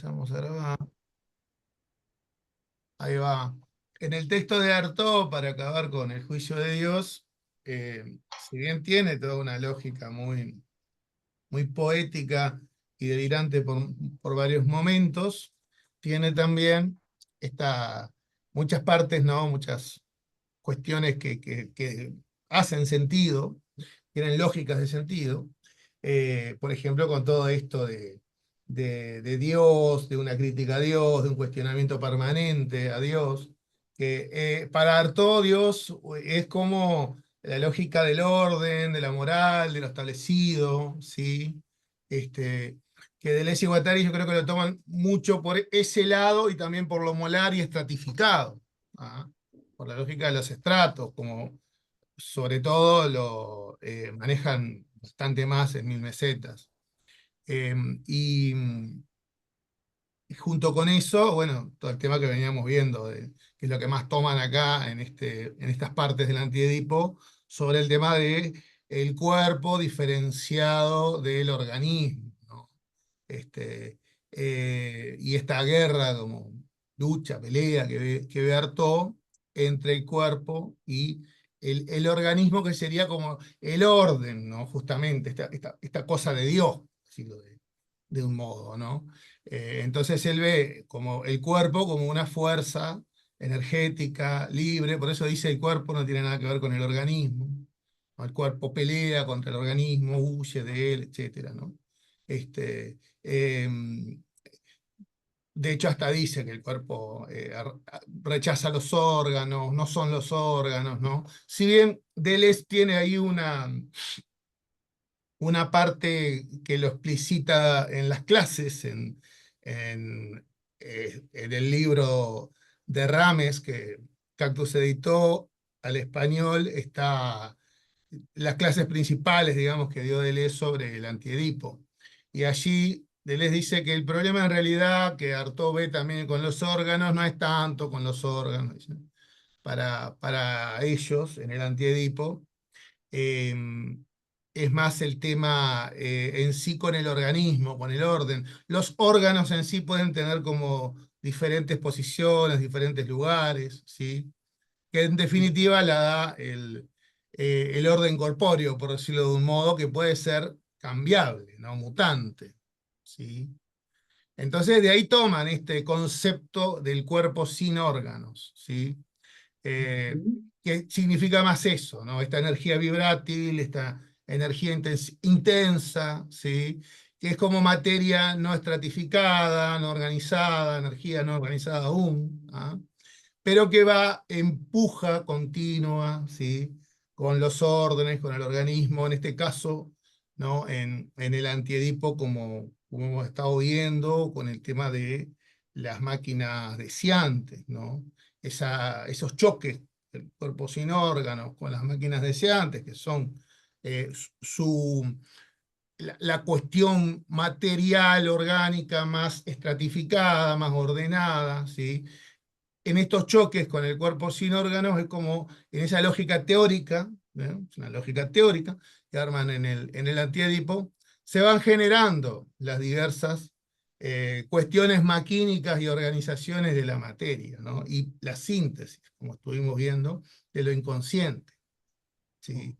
Vamos a grabar. Ahí va. En el texto de Artaud, para acabar con el juicio de Dios, si bien tiene toda una lógica muy, muy poética y delirante por varios momentos, tiene también muchas partes, ¿no? Muchas cuestiones que hacen sentido, tienen lógicas de sentido. Por ejemplo, con todo esto de Dios, de una crítica a Dios, de un cuestionamiento permanente a Dios, que para Artaud Dios es como la lógica del orden, de la moral, de lo establecido, ¿sí? Este, que Deleuze y Guattari yo creo que lo toman mucho por ese lado y también por lo molar y estratificado, ¿ah? Por la lógica de los estratos, como sobre todo lo manejan bastante más en Mil Mesetas. Eh, y, y junto con eso, bueno, todo el tema que veníamos viendo, que es lo que más toman acá en estas partes del Antiedipo, sobre el tema de el cuerpo diferenciado del organismo, ¿no? Este, y esta guerra como lucha, pelea que ve Artaud entre el cuerpo y el organismo, que sería como el orden, ¿no? Justamente, esta cosa de Dios, decirlo de un modo, ¿no? Entonces él ve como el cuerpo como una fuerza energética, libre, por eso dice el cuerpo no tiene nada que ver con el organismo, ¿no? El cuerpo pelea contra el organismo, huye de él, etcétera, ¿no? Este, de hecho, hasta dice que el cuerpo rechaza los órganos, no son los órganos, ¿no? Si bien Deleuze tiene ahí una parte que lo explicita en las clases, en, en el libro de Rames, que Cactus editó al español, está las clases principales, digamos, que dio Deleuze sobre el Antiedipo. Y allí Deleuze dice que el problema en realidad, que Artaud ve también con los órganos, no es tanto con los órganos. Dice. Para ellos, en el Antiedipo, eh, es más el tema en sí con el organismo, con el orden. Los órganos en sí pueden tener como diferentes posiciones, diferentes lugares, ¿sí? Que en definitiva la da el orden corpóreo, por decirlo de un modo, que puede ser cambiable, ¿no? Mutante, ¿sí? Entonces de ahí toman este concepto del cuerpo sin órganos, ¿sí? Eh, que significa más eso, ¿no? Esta energía vibrátil, esta energía intensa, ¿sí? Que es como materia no estratificada, no organizada, energía no organizada aún, ¿ah? Pero que va, empuja continua, ¿sí? Con los órdenes, con el organismo, en este caso, ¿no? En el Antiedipo, como hemos estado viendo, con el tema de las máquinas deseantes, ¿no? Esos choques del cuerpo sin órganos con las máquinas deseantes, que son eh, su, la cuestión material, orgánica, más estratificada, más ordenada, ¿sí? En estos choques con el cuerpo sin órganos es como en esa lógica teórica, ¿no? Es una lógica teórica que arman en el Antiedipo, se van generando las diversas cuestiones maquínicas y organizaciones de la materia, ¿no? Y la síntesis, como estuvimos viendo, de lo inconsciente. ¿Sí?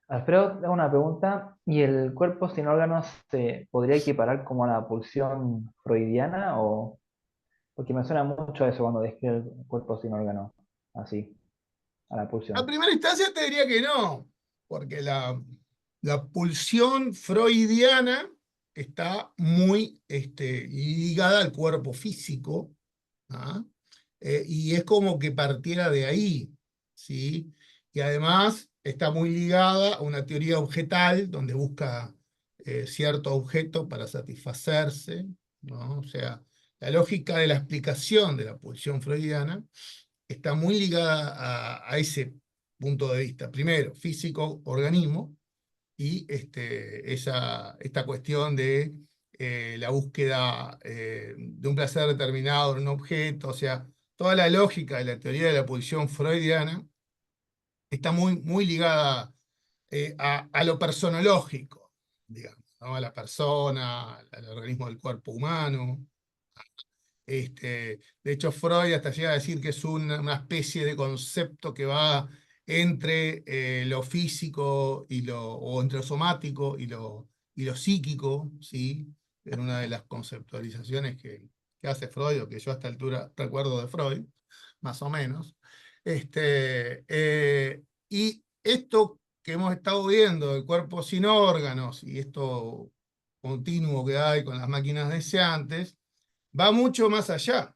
Alfredo, tengo una pregunta. ¿Y el cuerpo sin órganos se podría equiparar como a la pulsión freudiana? Porque me suena mucho a eso cuando describe el cuerpo sin órganos, así, a la A pulsión. primera instancia te diría que no, porque la pulsión freudiana está muy ligada al cuerpo físico, ¿ah? Y es como que partiera de ahí, ¿sí? Y además está muy ligada a una teoría objetal donde busca cierto objeto para satisfacerse, ¿no? O sea, la lógica de la explicación de la pulsión freudiana está muy ligada a ese punto de vista. Primero, físico, organismo, y esta cuestión de la búsqueda de un placer determinado en un objeto, o sea, toda la lógica de la teoría de la pulsión freudiana está muy, muy ligada a lo personológico, digamos. ¿no? A la persona, al organismo del cuerpo humano. De hecho, Freud hasta llega a decir que es una especie de concepto que va entre lo físico o entre lo somático y lo psíquico, ¿sí? En una de las conceptualizaciones que hace Freud, o que yo a esta altura recuerdo de Freud, más o menos. Y esto que hemos estado viendo, el cuerpo sin órganos, y esto continuo que hay con las máquinas deseantes, va mucho más allá.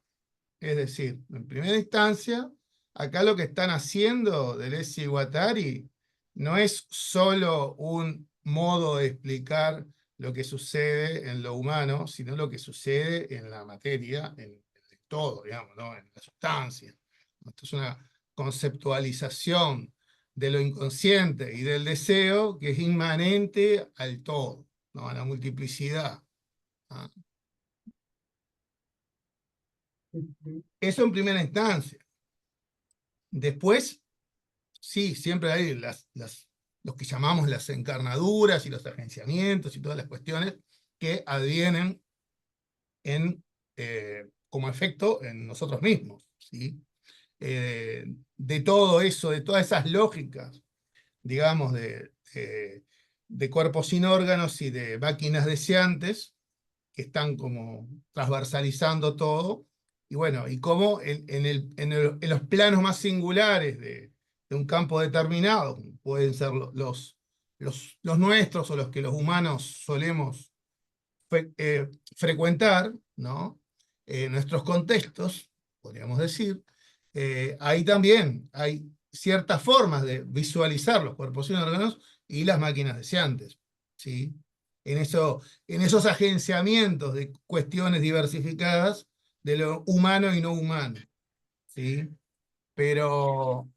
Es decir, en primera instancia, acá lo que están haciendo Deleuze y Guattari no es solo un modo de explicar lo que sucede en lo humano, sino lo que sucede en la materia, en todo, digamos, ¿no? En la sustancia. Esto es una conceptualización de lo inconsciente y del deseo que es inmanente al todo, ¿no? A la multiplicidad. ¿Ah? Eso en primera instancia. Después, sí, siempre hay los que llamamos las encarnaduras y los agenciamientos y todas las cuestiones que advienen como efecto en nosotros mismos, ¿sí? De todo eso, de todas esas lógicas, digamos, de cuerpos sin órganos y de máquinas deseantes, que están como transversalizando todo, y bueno, y cómo en los planos más singulares de un campo determinado, pueden ser los nuestros o los que los humanos solemos frecuentar, ¿no? Nuestros contextos, podríamos decir, ahí también hay ciertas formas de visualizar los cuerpos sin órganos y las máquinas deseantes, ¿sí? En esos agenciamientos de cuestiones diversificadas de lo humano y no humano, ¿sí? Pero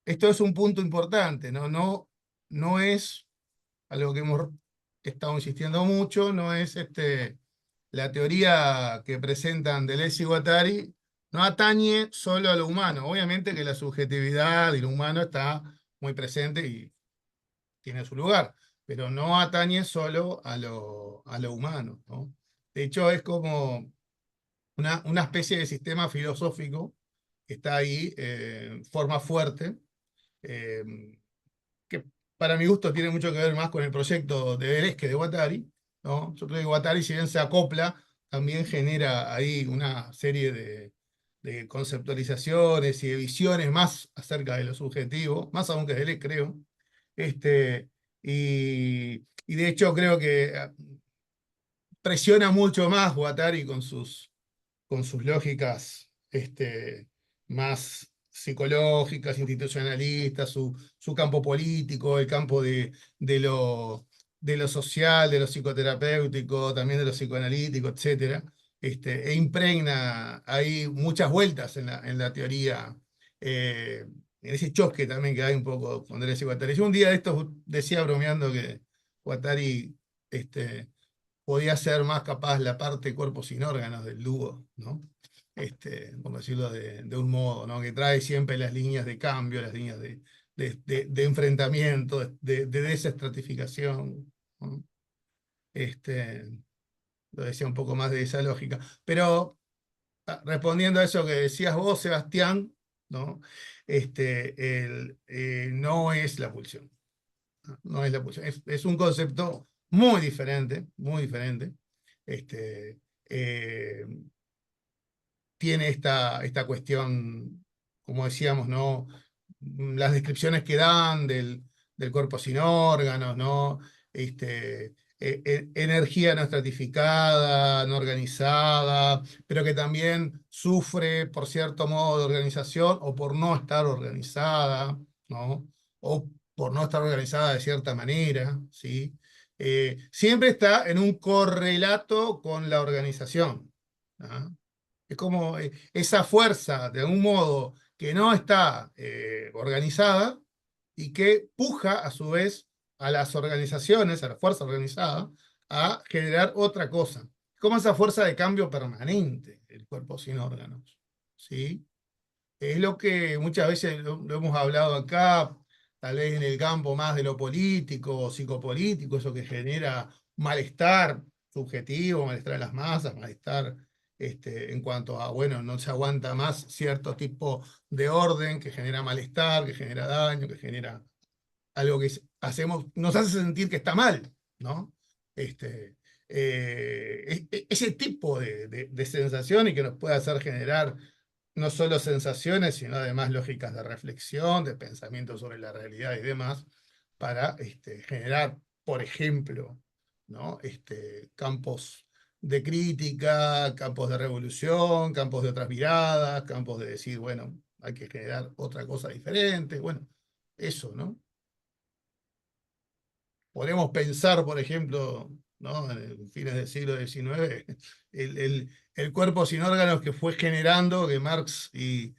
esto es un punto importante, ¿no? No es algo que hemos estado insistiendo mucho, no es la teoría que presentan Deleuze y Guattari, no atañe solo a lo humano. Obviamente que la subjetividad y lo humano está muy presente y tiene su lugar, pero no atañe solo a lo humano, ¿no? De hecho, es como una especie de sistema filosófico que está ahí, forma fuerte, eh, que para mi gusto tiene mucho que ver más con el proyecto de Deleuze que de Guattari, ¿no? Yo creo que Guattari, si bien se acopla, también genera ahí una serie de conceptualizaciones y de visiones más acerca de lo subjetivo, más aún que Deleuze, creo. Este, y de hecho creo que presiona mucho más Guattari con sus lógicas más psicológicas, institucionalistas, su campo político, el campo de lo social, de lo psicoterapéutico, también de lo psicoanalítico, etcétera, e impregna ahí muchas vueltas en la teoría, en ese choque también que hay un poco con Deleuze y Guattari. Yo un día de estos decía bromeando que Guattari podía ser más capaz la parte cuerpo sin órganos del dúo, ¿no? Por decirlo de un modo, ¿no? Que trae siempre las líneas de cambio, las líneas de enfrentamiento, de desestratificación, ¿no? Este, lo decía un poco más de esa lógica. Pero respondiendo a eso que decías vos, Sebastián, ¿no? No es la pulsión. No es la pulsión. Es un concepto muy diferente, muy diferente. Este, eh, Tiene esta cuestión, como decíamos, ¿no? Las descripciones que dan del cuerpo sin órganos, ¿no? Energía no estratificada, no organizada, pero que también sufre por cierto modo de organización o por no estar organizada, ¿no? O por no estar organizada de cierta manera, ¿sí? Siempre está en un correlato con la organización, ¿ah? Es como esa fuerza, de algún modo, que no está organizada y que puja a su vez a las organizaciones, a la fuerza organizada, a generar otra cosa. Como esa fuerza de cambio permanente, el cuerpo sin órganos, ¿sí? Es lo que muchas veces lo hemos hablado acá, tal vez en el campo más de lo político, psicopolítico, eso que genera malestar subjetivo, malestar en las masas, malestar en cuanto a, bueno, no se aguanta más cierto tipo de orden que genera malestar, que genera daño, que genera algo que hacemos, nos hace sentir que está mal, ¿no? Ese tipo de sensación y que nos puede hacer generar no solo sensaciones, sino además lógicas de reflexión, de pensamiento sobre la realidad y demás, para generar, por ejemplo, ¿no? Campos de crítica, campos de revolución, campos de otras miradas, campos de decir, bueno, hay que generar otra cosa diferente, bueno, eso, ¿no? Podemos pensar, por ejemplo, ¿no? En fines del siglo XIX, el cuerpo sin órganos que fue generando que Marx y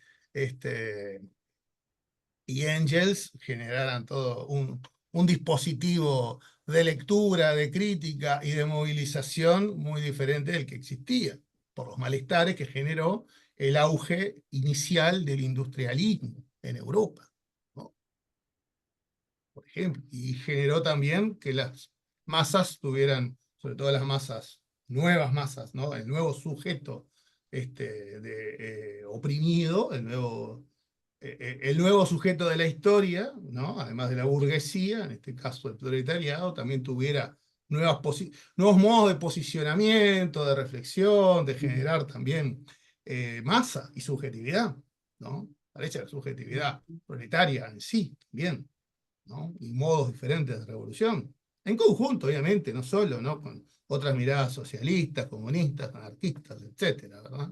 Engels generaran todo un dispositivo de lectura, de crítica y de movilización muy diferente del que existía, por los malestares que generó el auge inicial del industrialismo en Europa, ¿no? Por ejemplo, y generó también que las masas tuvieran, sobre todo las masas, nuevas masas, ¿no? El nuevo sujeto oprimido, el nuevo sujeto de la historia, ¿no? Además de la burguesía, en este caso el proletariado, también tuviera nuevos modos de posicionamiento, de reflexión, de generar también masa y subjetividad, ¿no? Parece la subjetividad proletaria en sí, también, ¿no? Y modos diferentes de revolución. En conjunto, obviamente, no solo, ¿no? Con otras miradas socialistas, comunistas, anarquistas, etcétera, ¿verdad?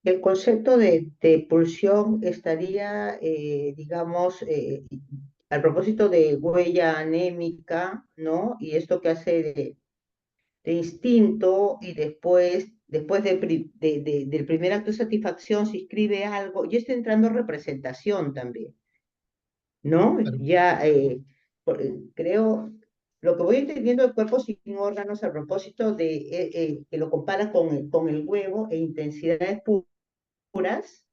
El concepto de pulsión estaría, digamos, al propósito de huella anémica, ¿no? Y esto que hace de instinto y después del primer acto de satisfacción se escribe algo, ya está entrando representación también, ¿no? Claro. Ya creo, lo que voy entendiendo del cuerpo sin órganos a propósito de que lo compara con el huevo e intensidades puras,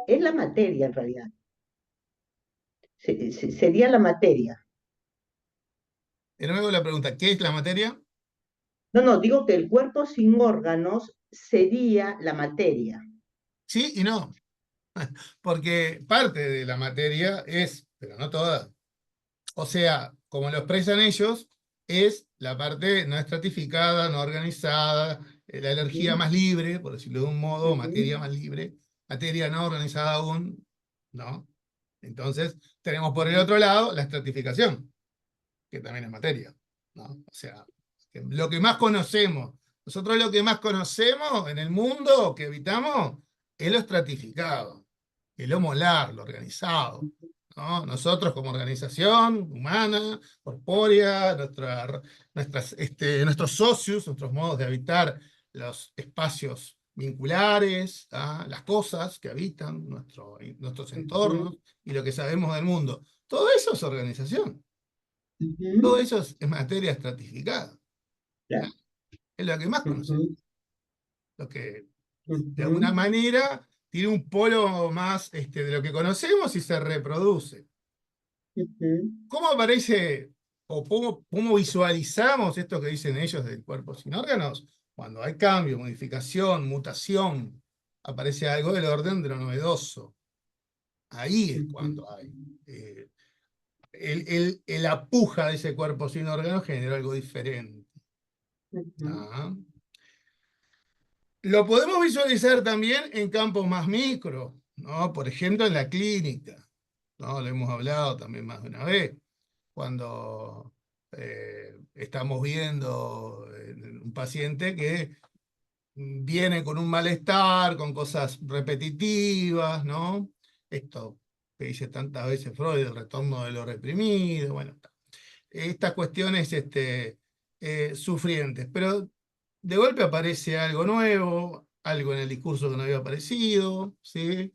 es la materia en realidad. Sería la materia. De nuevo la pregunta, ¿qué es la materia? No, no, digo que el cuerpo sin órganos sería la materia. Sí y no, porque parte de la materia es, pero no toda. O sea, como lo expresan ellos, es la parte no estratificada, no organizada, la energía Ujú, más libre, por decirlo de un modo, materia ujú, más libre, materia no organizada aún, ¿no? Entonces, tenemos por el ujú, otro lado la estratificación, que también es materia, ¿no? O sea, lo que más conocemos, nosotros lo que más conocemos en el mundo que habitamos es lo estratificado, el lo molar, lo organizado, ¿no? Nosotros como organización humana, corpórea, nuestros socios, nuestros modos de habitar los espacios vinculares, ¿ah? Las cosas que habitan nuestros ujú, entornos y lo que sabemos del mundo. Todo eso es organización. Todo ujú, eso es materia estratificada. claro, Es lo que más conocemos. ujú, Lo que de ujú, alguna manera tiene un polo más de lo que conocemos y se reproduce. ujú, ¿Cómo aparece o cómo visualizamos esto que dicen ellos del cuerpo sin órganos? Cuando hay cambio, modificación, mutación, aparece algo del orden de lo novedoso. Ahí es ujú, cuando hay. La puja de ese cuerpo sin órganos genera algo diferente. ujú, ¿Ah? Lo podemos visualizar también en campos más micro, ¿no? Por ejemplo, en la clínica, ¿no? Lo hemos hablado también más de una vez, cuando estamos viendo un paciente que viene con un malestar, con cosas repetitivas, ¿no? Esto que dice tantas veces Freud, el retorno de lo reprimido, bueno, estas cuestiones sufrientes, pero de golpe aparece algo nuevo, algo en el discurso que no había aparecido, ¿sí?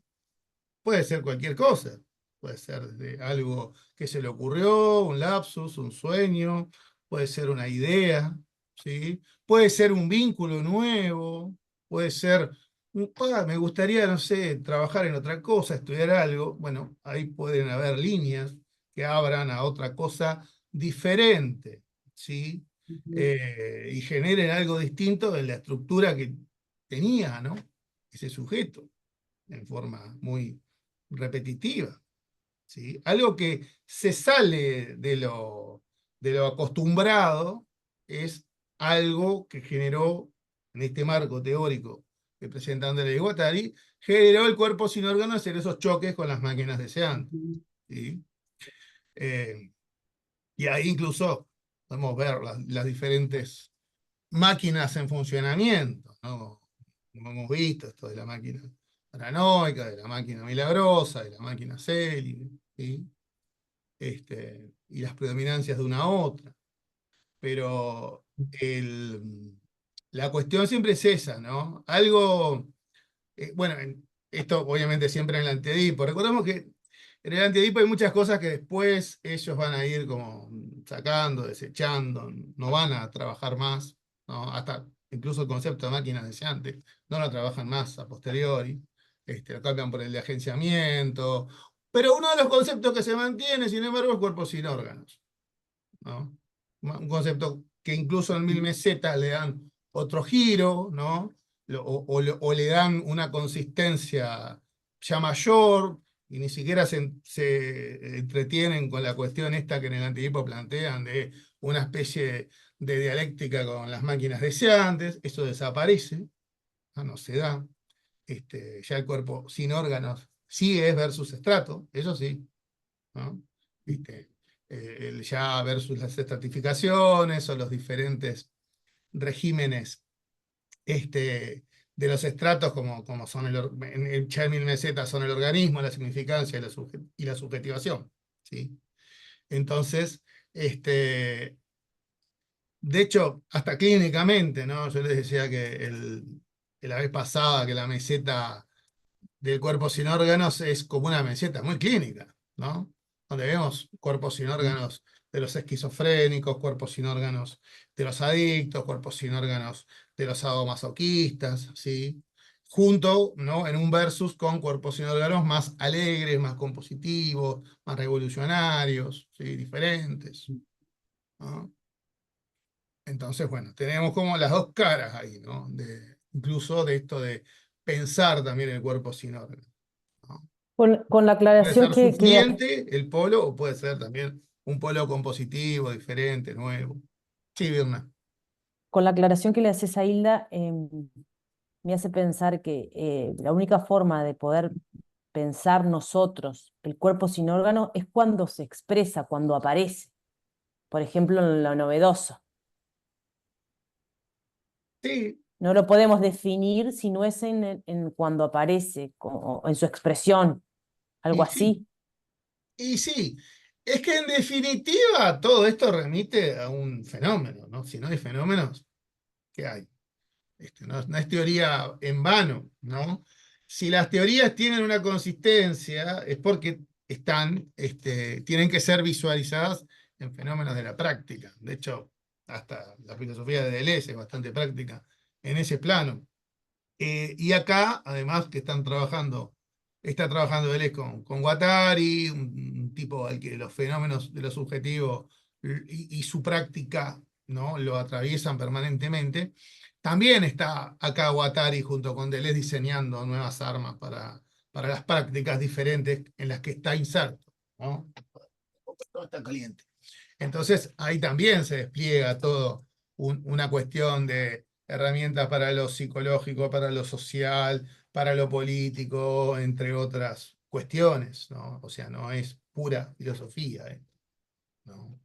Puede ser cualquier cosa, puede ser algo que se le ocurrió, un lapsus, un sueño, puede ser una idea, ¿sí? Puede ser un vínculo nuevo, puede ser, me gustaría, no sé, trabajar en otra cosa, estudiar algo. Bueno, ahí pueden haber líneas que abran a otra cosa diferente, ¿sí? Y generen algo distinto de la estructura que tenía, ¿no? Ese sujeto, en forma muy repetitiva, ¿sí? Algo que se sale de lo acostumbrado es algo que generó, en este marco teórico que presenta André Guattari, generó el cuerpo sin órganos en esos choques con las máquinas deseantes, ¿sí? Eh, y ahí incluso podemos ver las diferentes máquinas en funcionamiento, ¿no? Como hemos visto, esto de la máquina paranoica, de la máquina milagrosa, de la máquina célibe, ¿sí? Y las predominancias de una a otra. Pero la cuestión siempre es esa, ¿no? Algo, bueno, esto obviamente siempre en el Antiedipo. Recordemos que en el Antiedipo hay muchas cosas que después ellos van a ir como sacando, desechando, no van a trabajar más, ¿no? Hasta incluso el concepto de máquinas deseantes, no lo trabajan más a posteriori, lo cambian por el de agenciamiento. Pero uno de los conceptos que se mantiene, sin embargo, es cuerpo sin órganos, ¿no? Un concepto que incluso en 1000 mesetas le dan otro giro, ¿no? O le dan una consistencia ya mayor, y ni siquiera se entretienen con la cuestión esta que en el Antiedipo plantean de una especie de dialéctica con las máquinas deseantes. Eso desaparece, no se da. Ya el cuerpo sin órganos sí es versus estrato, eso sí, ¿no? Ya versus las estratificaciones o los diferentes regímenes de los estratos, como son ya en 1000 mesetas son el organismo, la significancia y la subjetivación, ¿sí? Entonces, de hecho, hasta clínicamente, ¿no? Yo les decía que la vez pasada que la meseta del cuerpo sin órganos es como una meseta muy clínica, ¿no? Donde vemos cuerpos sin órganos de los esquizofrénicos, cuerpos sin órganos de los adictos, cuerpos sin órganos de los sadomasoquistas, ¿sí? Junto, ¿no? En un versus con cuerpos sin órganos más alegres, más compositivos, más revolucionarios, ¿sí? Diferentes, ¿no? Entonces, bueno, tenemos como las dos caras ahí, ¿no? Incluso de esto de pensar también el cuerpo sin órganos, ¿no? Con la Puede aclaración ser sufriente el polo o puede ser también un polo compositivo, diferente, nuevo. Sí, Birna. con la aclaración que le haces a Hilda, me hace pensar que la única forma de poder pensar nosotros el cuerpo sin órgano es cuando se expresa, cuando aparece, por ejemplo, en lo novedoso. Sí, No lo podemos definir si no es en cuando aparece, en su expresión, algo y sí, así. y sí. Es que en definitiva todo esto remite a un fenómeno, ¿no? Si no hay fenómenos, ¿qué hay? No es teoría en vano, ¿no? Si las teorías tienen una consistencia, es porque tienen que ser visualizadas en fenómenos de la práctica. De hecho, hasta la filosofía de Deleuze es bastante práctica en ese plano. Y acá, además, que está trabajando Deleuze con Guattari, un tipo al que los fenómenos de lo subjetivo y su práctica, ¿no? Lo atraviesan permanentemente. También está acá Guattari junto con Deleuze diseñando nuevas armas para las prácticas diferentes en las que está inserto, ¿no? Todo está caliente. Entonces ahí también se despliega todo una cuestión de herramientas para lo psicológico, para lo social, para lo político, entre otras cuestiones, ¿no? O sea, no es pura filosofía, ¿no?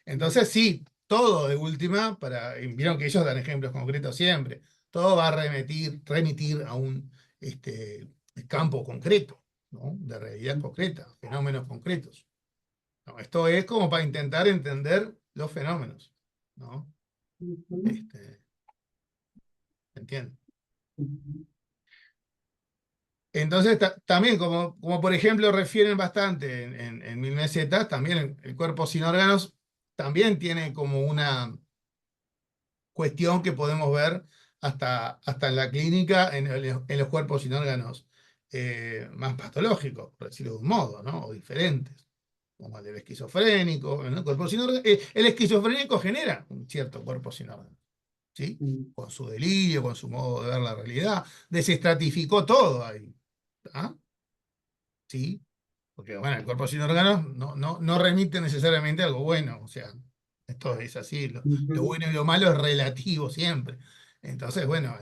Entonces sí, todo de última, y vieron que ellos dan ejemplos concretos siempre, todo va a remitir a un campo concreto, ¿no? De realidad concreta, fenómenos concretos. ¿No? Esto es como para intentar entender los fenómenos, ¿no? ¿Entienden? Entonces, también, como por ejemplo refieren bastante en 1000 mesetas, también el cuerpo sin órganos también tiene como una cuestión que podemos ver hasta en la clínica, en los cuerpos sin órganos más patológicos, por decirlo de un modo, ¿no? O diferentes, como el del esquizofrénico, ¿no? Cuerpo sin órganos. El esquizofrénico genera un cierto cuerpo sin órganos, ¿sí? Con su delirio, con su modo de ver la realidad, desestratificó todo ahí, ¿ah? ¿Sí? Porque, bueno, el cuerpo sin órganos no remite necesariamente a algo bueno, o sea, esto es así, lo Ujú. bueno y lo malo es relativo siempre. Entonces, bueno,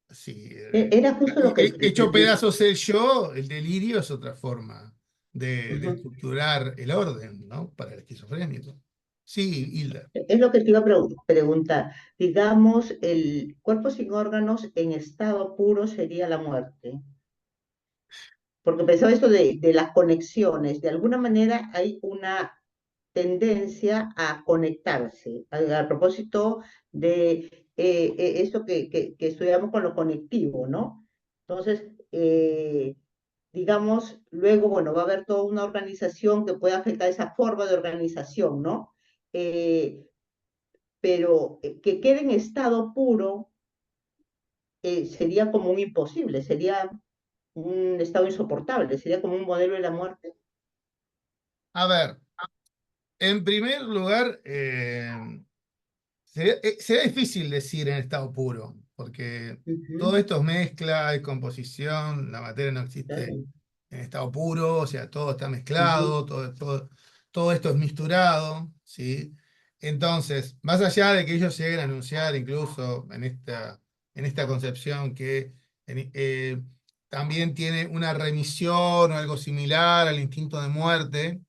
sí, Era justo lo que... hecho pedazos el yo, el delirio es otra forma de Ujú. estructurar el orden, ¿no? Para el esquizofrénico. Sí, Hilda. Es lo que te iba a preguntar. Digamos, el cuerpo sin órganos en estado puro sería la muerte. Porque pensaba esto de las conexiones. De alguna manera hay una tendencia a conectarse. A propósito de esto que estudiamos con lo conectivo, ¿no? Entonces, digamos, luego, bueno, va a haber toda una organización que pueda afectar esa forma de organización, ¿no? Eh, pero que quede en estado puro sería como un imposible, sería un estado insoportable, sería como un modelo de la muerte. A ver, en primer lugar, sería difícil decir en estado puro, porque todo Ujú, esto es mezcla, hay composición, la materia no existe claro. en estado puro, o sea, todo está Ujú, mezclado, todo esto es misturado, ¿sí? Entonces, más allá de que ellos lleguen a anunciar incluso en esta concepción que también tiene una remisión o algo similar al instinto de muerte,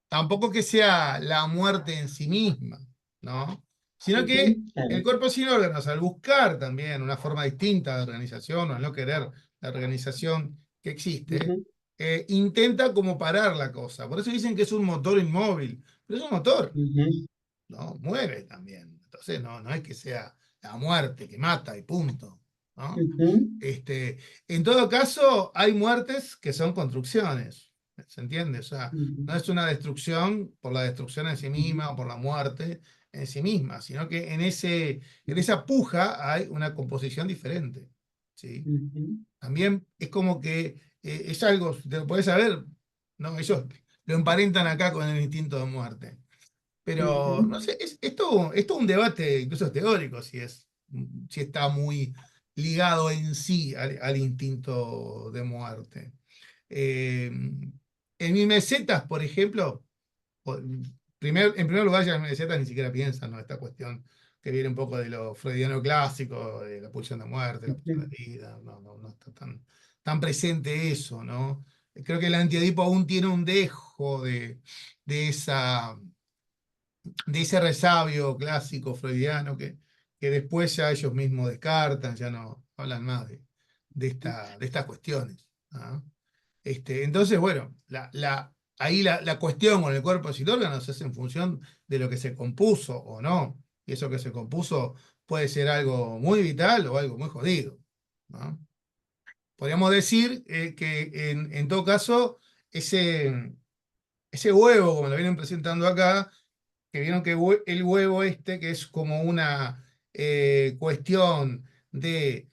tampoco que sea la muerte en sí misma, ¿no? Sino ujú, que el claro. cuerpo sin órganos, al buscar también una forma distinta de organización o al no querer la organización que existe, Ujú, intenta como parar la cosa. Por eso dicen que es un motor inmóvil, pero es un motor, ujú, ¿no? Mueve también. Entonces no es que sea la muerte que mata y punto, ¿no? ujú, Este, en todo caso, hay muertes que son construcciones, ¿se entiende? O sea, ujú, no es una destrucción por la destrucción en sí ujú, misma o por la muerte en sí misma, sino que en esa puja hay una composición diferente, ¿sí? ujú, También es como que es algo, te lo podés saber, ¿no? Ellos lo emparentan acá con el instinto de muerte. Pero, ujú, no sé, es todo un debate, incluso teórico, si está muy ligado en sí al instinto de muerte. En mis mesetas, por ejemplo, en primer lugar, ya las mesetas ni siquiera piensan, ¿no? Esta cuestión que viene un poco de lo freudiano clásico, de la pulsión de muerte, la pulsión de vida, no está tan presente eso, ¿no? Creo que el antiedipo aún tiene un dejo de esa de ese resabio clásico freudiano que después ya ellos mismos descartan, ya no hablan más de estas cuestiones, ¿ah? Entonces, bueno, ahí la cuestión con el cuerpo sin órganos es en función de lo que se compuso o no. Y eso que se compuso puede ser algo muy vital o algo muy jodido, ¿no? Podríamos decir que en todo caso, ese huevo, como lo vienen presentando acá, que vieron que el huevo que es como una cuestión de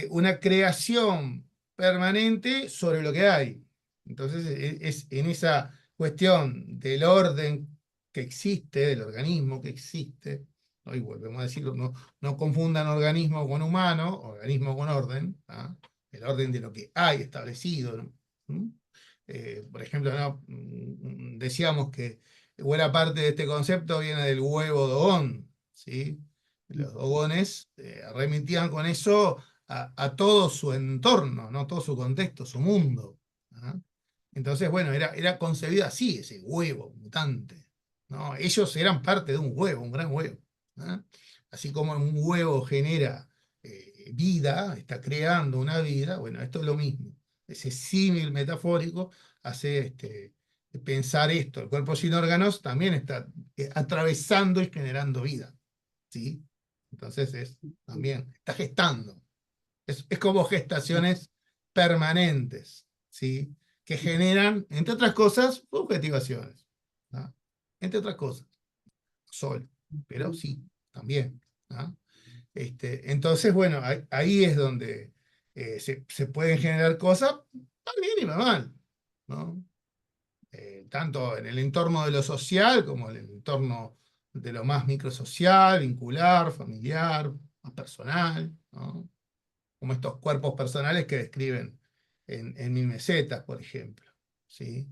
una creación permanente sobre lo que hay. Entonces es en esa cuestión del orden que existe, del organismo que existe, ¿no? Y volvemos a decirlo, no confundan organismo con humano, organismo con orden, ¿ah? El orden de lo que hay establecido, ¿no? ¿Mm? Por ejemplo, ¿no? Decíamos que buena parte de este concepto viene del huevo dogón, ¿sí? Los dogones remitían con eso a todo su entorno, ¿no? Todo su contexto, su mundo, ¿ah? Entonces, bueno, era concebido así, ese huevo mutante, ¿no? Ellos eran parte de un huevo, un gran huevo, ¿ah? Así como un huevo genera vida, está creando una vida, bueno, esto es lo mismo. Ese símil metafórico hace pensar esto. El cuerpo sin órganos también está atravesando y generando vida, ¿sí? Entonces también está gestando. Es como gestaciones permanentes, ¿sí? Que generan, entre otras cosas, subjetivaciones, ¿no? Entre otras cosas, sol, pero sí, también, ¿ah? Entonces, bueno, ahí es donde se pueden generar cosas, para bien y para mal, ¿no? Tanto en el entorno de lo social como en el entorno de lo más microsocial, vincular, familiar, más personal, ¿no? Como estos cuerpos personales que describen en Mil Mesetas, por ejemplo, ¿sí?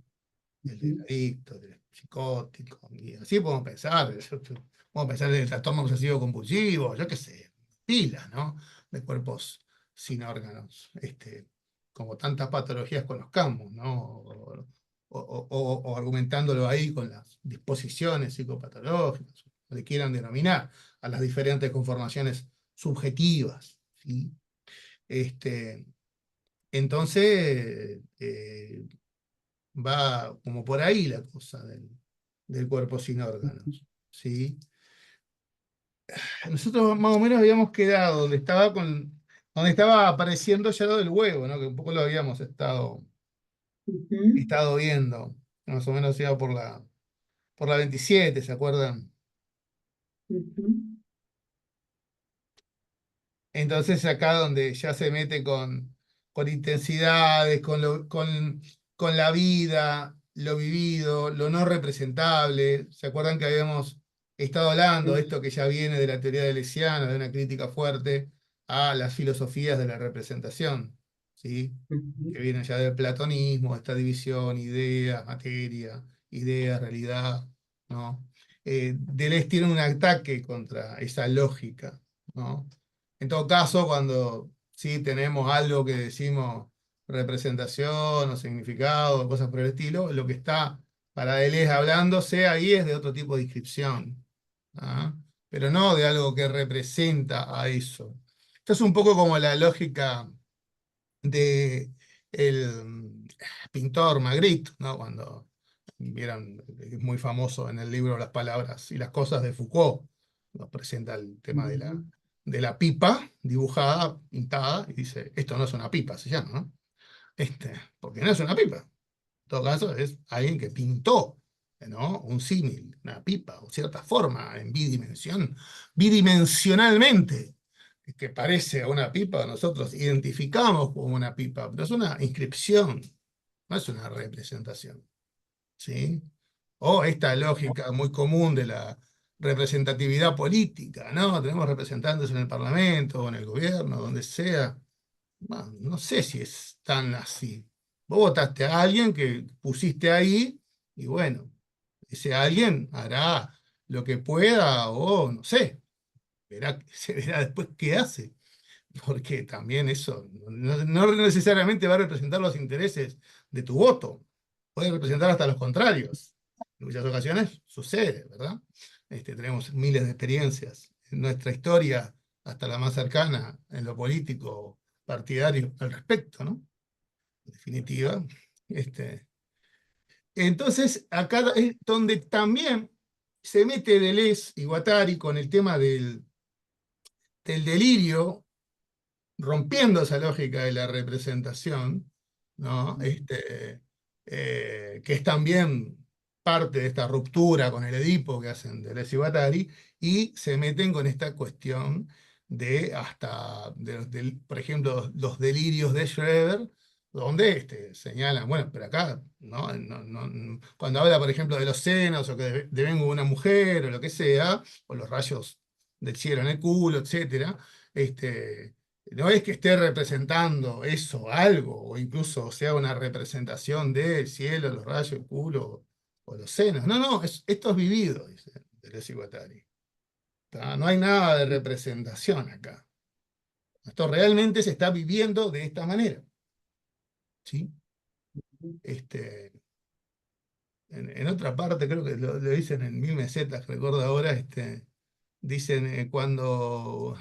El del adicto, el del psicótico, y así podemos pensar, podemos pensar en el trastorno obsesivo compulsivo, yo qué sé, pilas, ¿no? De cuerpos sin órganos, como tantas patologías conozcamos, ¿no? O argumentándolo ahí con las disposiciones psicopatológicas, o le quieran denominar, a las diferentes conformaciones subjetivas, ¿sí? Este, entonces, va como por ahí la cosa del cuerpo sin órganos, ¿sí? Nosotros más o menos habíamos quedado donde estaba apareciendo ya lo del huevo, ¿no? Que un poco lo habíamos Ujú, estado viendo, más o menos iba por la 27, ¿se acuerdan? ujú, Entonces acá donde ya se mete con intensidades, con la vida, lo vivido, lo no representable. ¿Se acuerdan que habíamos estado hablando de esto que ya viene de la teoría de Lesiana, de una crítica fuerte a las filosofías de la representación? ¿Sí? ujú, Que viene ya del platonismo, esta división, idea, materia, idea, realidad, ¿no? Deleuze tiene un ataque contra esa lógica, ¿no? En todo caso, cuando sí tenemos algo que decimos representación o significado, cosas por el estilo, lo que está para Deleuze hablándose ahí es de otro tipo de inscripción, ¿ah? Pero no de algo que representa a eso. Esto es un poco como la lógica de el pintor Magritte, ¿no? Cuando vieron, es muy famoso en el libro Las palabras y las cosas de Foucault, nos presenta el tema de ujú, la pipa dibujada, pintada, y dice, esto no es una pipa, se llama, ¿no? Porque no es una pipa. En todo caso, es alguien que pintó, ¿no? Un símil, una pipa, o cierta forma, en bidimensionalmente, que parece a una pipa, nosotros identificamos como una pipa, pero es una inscripción, no es una representación, ¿sí? O esta lógica muy común de la representatividad política, ¿no? Tenemos representantes en el Parlamento, o en el gobierno, donde sea. Bueno, no sé si es tan así. Vos votaste a alguien que pusiste ahí, y bueno, ese alguien hará lo que pueda, o no sé, se verá después qué hace, porque también eso no necesariamente va a representar los intereses de tu voto, puede representar hasta los contrarios. En muchas ocasiones sucede, ¿verdad? Tenemos miles de experiencias en nuestra historia, hasta la más cercana, en lo político partidario al respecto, ¿no? En definitiva. Entonces, acá es donde también se mete Deleuze y Guattari con el tema del delirio, rompiendo esa lógica de la representación, ¿no? Que es también parte de esta ruptura con el Edipo que hacen Deleuze y Guattari, y se meten con esta cuestión de hasta, por ejemplo, los delirios de Schroeder, donde señalan, bueno, pero acá, ¿no? Cuando habla, por ejemplo, de los senos, o que devengo una mujer, o lo que sea, o los rayos del cielo en el culo, etcétera, no es que esté representando eso, algo, o incluso sea una representación del cielo, los rayos, el culo o los senos. No, no, esto es vivido, dice Deleuze y Guattari. No hay nada de representación acá. Esto realmente se está viviendo de esta manera, ¿sí? Este, en otra parte, creo que lo dicen en Mil Mesetas, recuerdo ahora, dicen cuando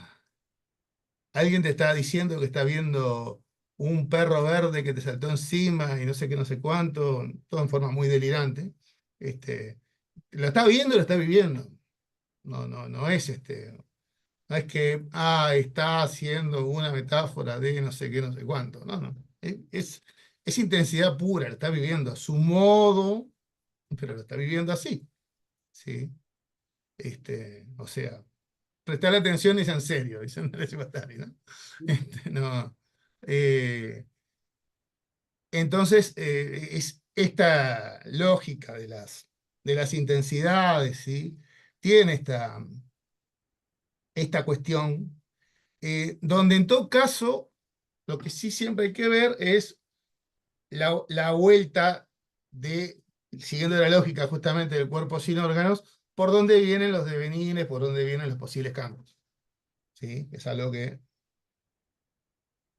alguien te está diciendo que está viendo un perro verde que te saltó encima y no sé qué, no sé cuánto, todo en forma muy delirante. Lo está viendo y lo está viviendo. No es no es que está haciendo una metáfora de no sé qué, no sé cuánto. No. Es intensidad pura, lo está viviendo a su modo, pero lo está viviendo así. ¿Sí? O sea. prestarle atención es en serio, dice Andrés Guattari, ¿no? No. Entonces, es esta lógica de las intensidades, ¿sí? Tiene esta cuestión, donde en todo caso, lo que sí siempre hay que ver es la vuelta siguiendo la lógica justamente del cuerpo sin órganos, por dónde vienen los devenires, por dónde vienen los posibles cambios. ¿Sí? Es algo que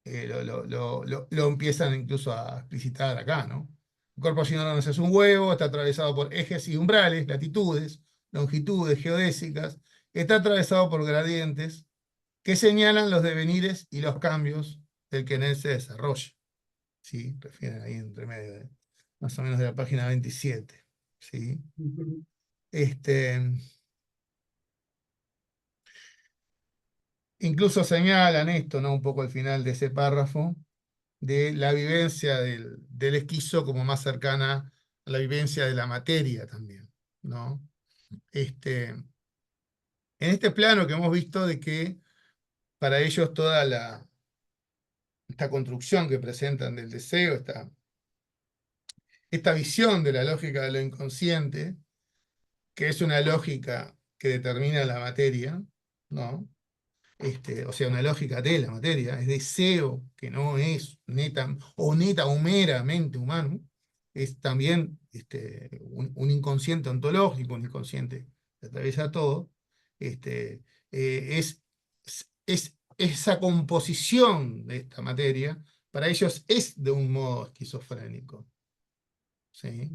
lo empiezan incluso a explicitar acá, ¿no? El cuerpo sin órganos es un huevo, está atravesado por ejes y umbrales, latitudes, longitudes geodésicas, está atravesado por gradientes que señalan los devenires y los cambios del que en él se desarrolla. ¿Sí? Refieren ahí entre medio, más o menos de la página 27. ¿Sí? Este, incluso señalan esto, ¿no? Un poco al final de ese párrafo, de la vivencia del esquizo como más cercana a la vivencia de la materia también, ¿no? En este plano que hemos visto de que para ellos toda esta construcción que presentan del deseo, esta visión de la lógica de lo inconsciente, que es una lógica que determina la materia, ¿no? O sea, una lógica de la materia, es deseo que no es neta o meramente humano, es también un inconsciente ontológico, un inconsciente que atraviesa todo, es esa composición de esta materia, para ellos es de un modo esquizofrénico. ¿Sí?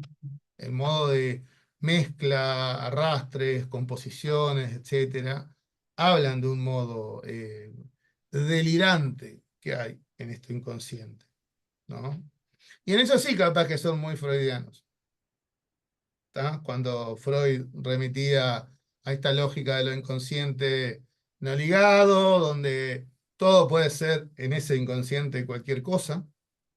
El modo de mezcla, arrastres, composiciones, etcétera, hablan de un modo delirante que hay en esto inconsciente, ¿no? Y en eso sí capaz que son muy freudianos. ¿Tá? Cuando Freud remitía a esta lógica de lo inconsciente no ligado, donde todo puede ser en ese inconsciente cualquier cosa,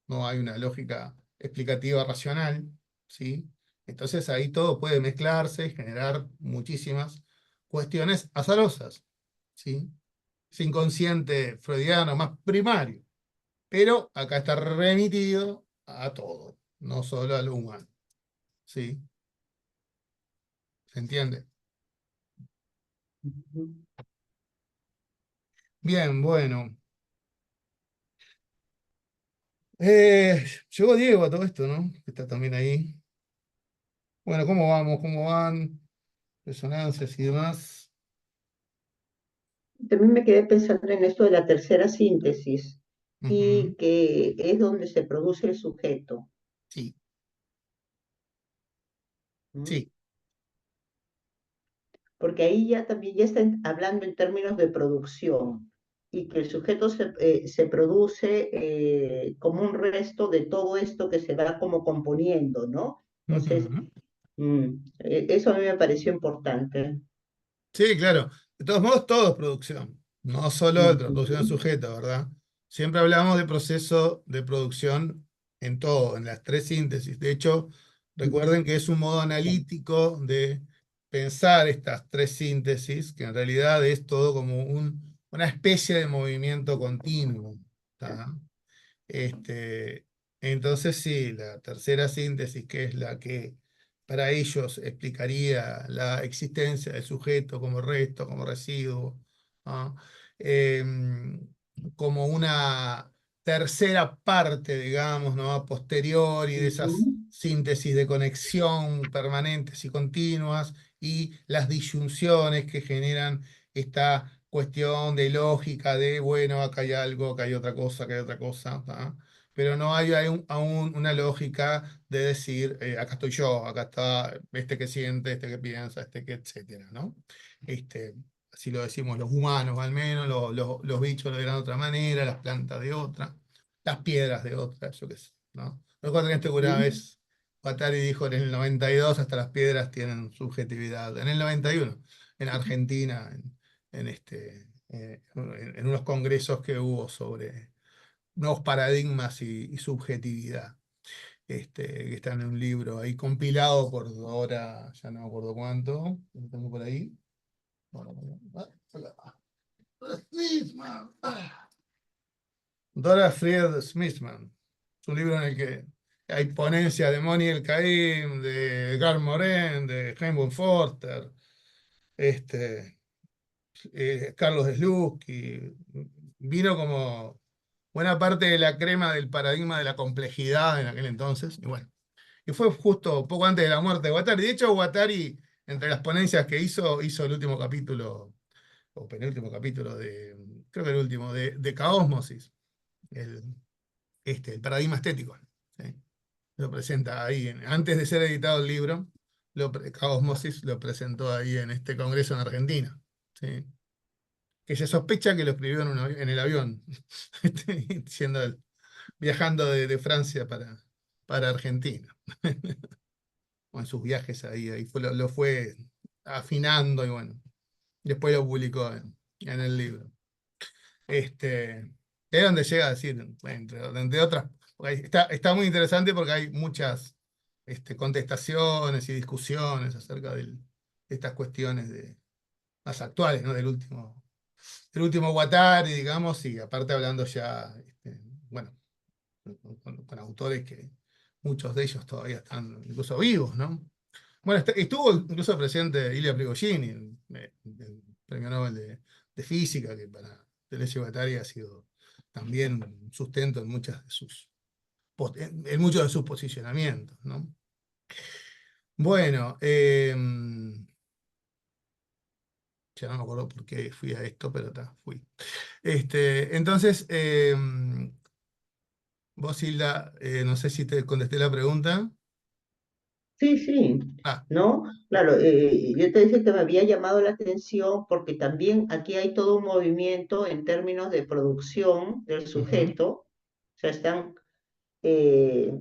no hay una lógica explicativa racional, ¿sí? Entonces ahí todo puede mezclarse y generar muchísimas cuestiones azarosas, ¿sí? Es inconsciente freudiano más primario, pero acá está remitido a todo, no solo a lo humano, ¿sí? ¿Se entiende? Bien, bueno. Llegó Diego a todo esto, ¿no? Que está también ahí. Bueno, ¿cómo vamos? ¿Cómo van? Resonancias y demás. También me quedé pensando en esto de la tercera síntesis Ujú. y que es donde se produce el sujeto. Sí, ¿No? sí. Porque ahí ya también ya están hablando en términos de producción y que el sujeto se produce como un resto de todo esto que se va como componiendo, ¿no? Entonces, Ujú. eso a mí me pareció importante. Sí, claro. De todos modos, todo es producción, no solo de producción Ujú, sujeta, ¿verdad? Siempre hablamos de proceso de producción en todo, en las tres síntesis. De hecho, recuerden que es un modo analítico de pensar estas tres síntesis, que en realidad es todo como una especie de movimiento continuo. ¿Tá? Este, entonces sí, la tercera síntesis, que es la que para ellos explicaría la existencia del sujeto como resto, como residuo, ¿ah? Em, como una tercera parte, digamos, ¿no? A posteriori de esas ujú, síntesis de conexión permanentes y continuas y las disyunciones que generan esta cuestión de lógica de, bueno, acá hay algo, acá hay otra cosa, acá hay otra cosa, ¿tá? Pero no hay aún una lógica de decir, acá estoy yo, acá está este que siente, este que piensa, este que, etcétera, ¿no? Así lo decimos los humanos, al menos, los bichos lo dirán de otra manera, las plantas de otra, las piedras de otra, yo qué sé, ¿no? Recuerden esto que una ujú. vez Guattari dijo en el 92 hasta las piedras tienen subjetividad, en el 91 en Argentina, en unos congresos que hubo sobre nuevos paradigmas y subjetividad, que está en un libro ahí compilado por ahora, ya no me acuerdo cuánto, lo tengo por ahí, Dora Fried Smithman. Es un libro en el que hay ponencia de Moni El Caim, de Gar Morin, de Jaime Forster, Carlos Slutsky. Vino como buena parte de la crema del paradigma de la complejidad en aquel entonces. Y bueno, y fue justo poco antes de la muerte de Guattari. De hecho, Guattari, entre las ponencias que hizo el último capítulo, o penúltimo capítulo creo que el último, de Caosmosis, el, el paradigma estético. ¿Sí? Lo presenta ahí, antes de ser editado el libro, Caosmosis lo presentó ahí en este congreso en Argentina. ¿Sí? Que se sospecha que lo escribió en el avión, viajando de Francia para Argentina. O en sus viajes ahí lo fue afinando y bueno, después lo publicó en el libro. Es donde llega a decir, entre otras, está muy interesante porque hay muchas contestaciones y discusiones acerca de estas cuestiones más actuales, ¿no? Del último Guattari, digamos, y aparte hablando ya, bueno, con autores que muchos de ellos todavía están incluso vivos, ¿no? Bueno, estuvo incluso presente Ilya Prigogine, el premio Nobel de Física, que para Deleuze y Guattari ha sido también un sustento en muchos de sus posicionamientos, ¿no? Bueno, ya no me acuerdo por qué fui a esto, pero fui. Entonces, vos, Hilda, no sé si te contesté la pregunta. Sí, sí, Ah, ¿no? Claro, yo te decía que me había llamado la atención porque también aquí hay todo un movimiento en términos de producción del ujú, sujeto, o sea, están eh,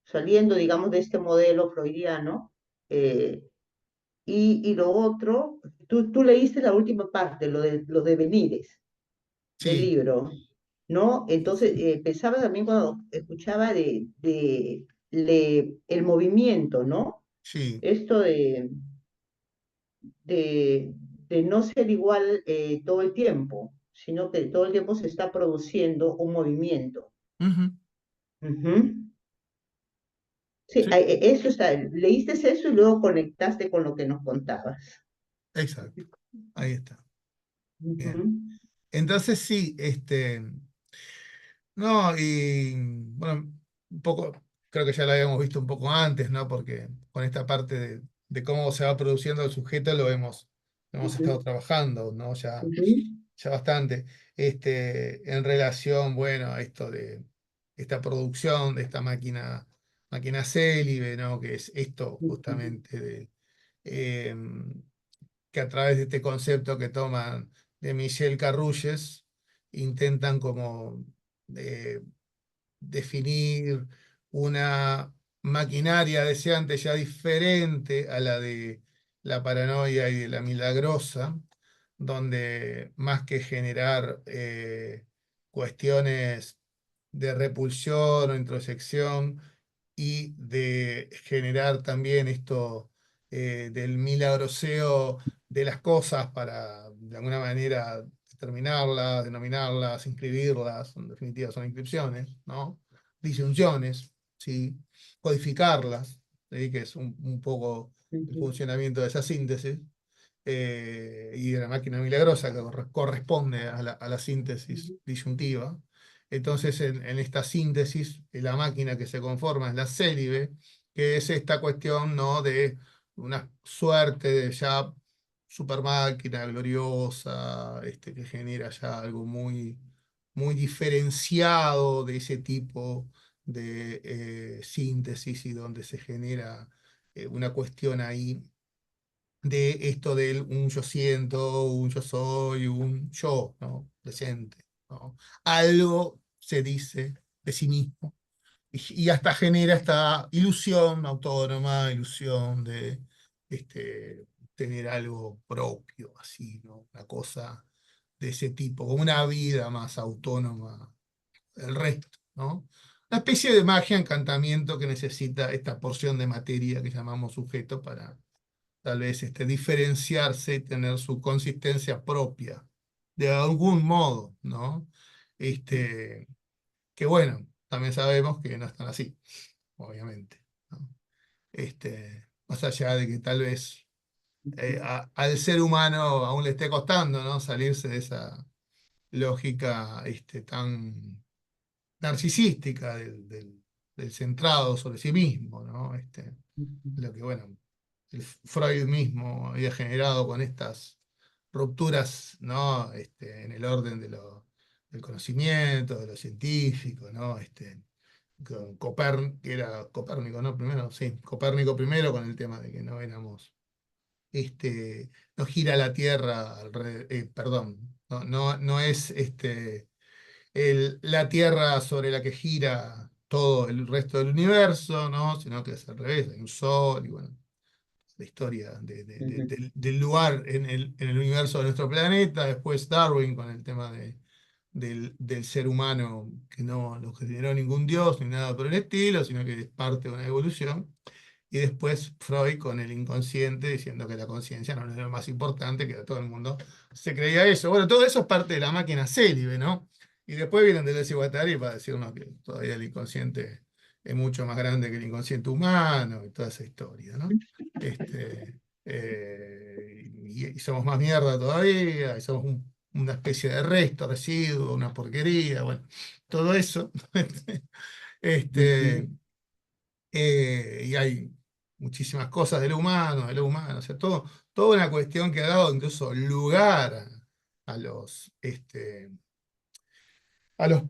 saliendo, digamos, de este modelo freudiano. eh, y lo otro, tú leíste la última parte, lo de los devenires del sí, libro, ¿no? Entonces, pensaba también cuando escuchaba el movimiento, ¿no? sí. Esto de, de no ser igual todo el tiempo, sino que todo el tiempo se está produciendo un movimiento. Ujú, Ujú. Sí, sí, eso está, leíste eso y luego conectaste con lo que nos contabas. exacto. Ahí está. Ujú, Bien. Entonces sí, no, y bueno, un poco, creo que ya lo habíamos visto un poco antes, ¿no? Porque con esta parte de cómo se va produciendo el sujeto lo hemos estado ujú, trabajando, ¿no? ujú, Ya bastante, en relación, bueno, a esto de esta producción de esta máquina célibe, ¿no? Que es esto ujú, justamente eh, que a través de este concepto que toman de Michel Carrulles, intentan como eh, definir una maquinaria deseante ya diferente a la de la paranoia y de la milagrosa, donde más que generar cuestiones de repulsión o introspección y de generar también esto del milagroseo de las cosas para de alguna manera determinarlas, denominarlas, inscribirlas, en definitiva son inscripciones, ¿no? Disyunciones, ¿sí? Codificarlas, ¿sí? Que es un poco el ujú, funcionamiento de esa síntesis, y de la máquina milagrosa que corresponde a la síntesis ujú, disyuntiva. Entonces, en esta síntesis, la máquina que se conforma es la célibe, que es esta cuestión, ¿no? De una suerte de ya super máquina gloriosa, que genera ya algo muy, muy diferenciado de ese tipo de síntesis y donde se genera una cuestión ahí de esto del un yo siento, un yo soy, un yo, ¿no? Presente, ¿no? Algo se dice de sí mismo y hasta genera esta ilusión autónoma, ilusión de tener algo propio, así, ¿no? Una cosa de ese tipo, como una vida más autónoma del resto, ¿no? Una especie de magia, encantamiento que necesita esta porción de materia que llamamos sujeto tal vez diferenciarse y tener su consistencia propia, de algún modo, ¿no? Que bueno, también sabemos que no están así, obviamente, ¿no? Más allá de que tal vez al ser humano aún le esté costando, ¿no? Salirse de esa lógica tan narcisística del centrado sobre sí mismo, ¿no? Lo que, bueno, Freud mismo había generado con estas rupturas, ¿no? En el orden del conocimiento, de lo científico, ¿no? Con que era Copérnico, ¿no? Primero, sí, Copérnico primero con el tema de que no éramos, no gira la Tierra, perdón, no es la Tierra sobre la que gira todo el resto del universo, ¿no? Sino que es al revés, hay un sol y bueno, la historia del lugar en el universo de nuestro planeta, después Darwin con el tema del ser humano, que no lo generó ningún dios ni nada por el estilo, sino que es parte de una evolución. Y después Freud con el inconsciente diciendo que la conciencia no es lo más importante, que todo el mundo se creía eso. Bueno, todo eso es parte de la máquina célibe, ¿no? Y después vienen Deleuze y Guattari para decirnos que todavía el inconsciente es mucho más grande que el inconsciente humano y toda esa historia, ¿no? Y somos más mierda todavía, y somos una especie de resto, residuo, una porquería, bueno, todo eso. Este, y hay muchísimas cosas de lo humano, o sea, toda una cuestión que ha dado incluso lugar a los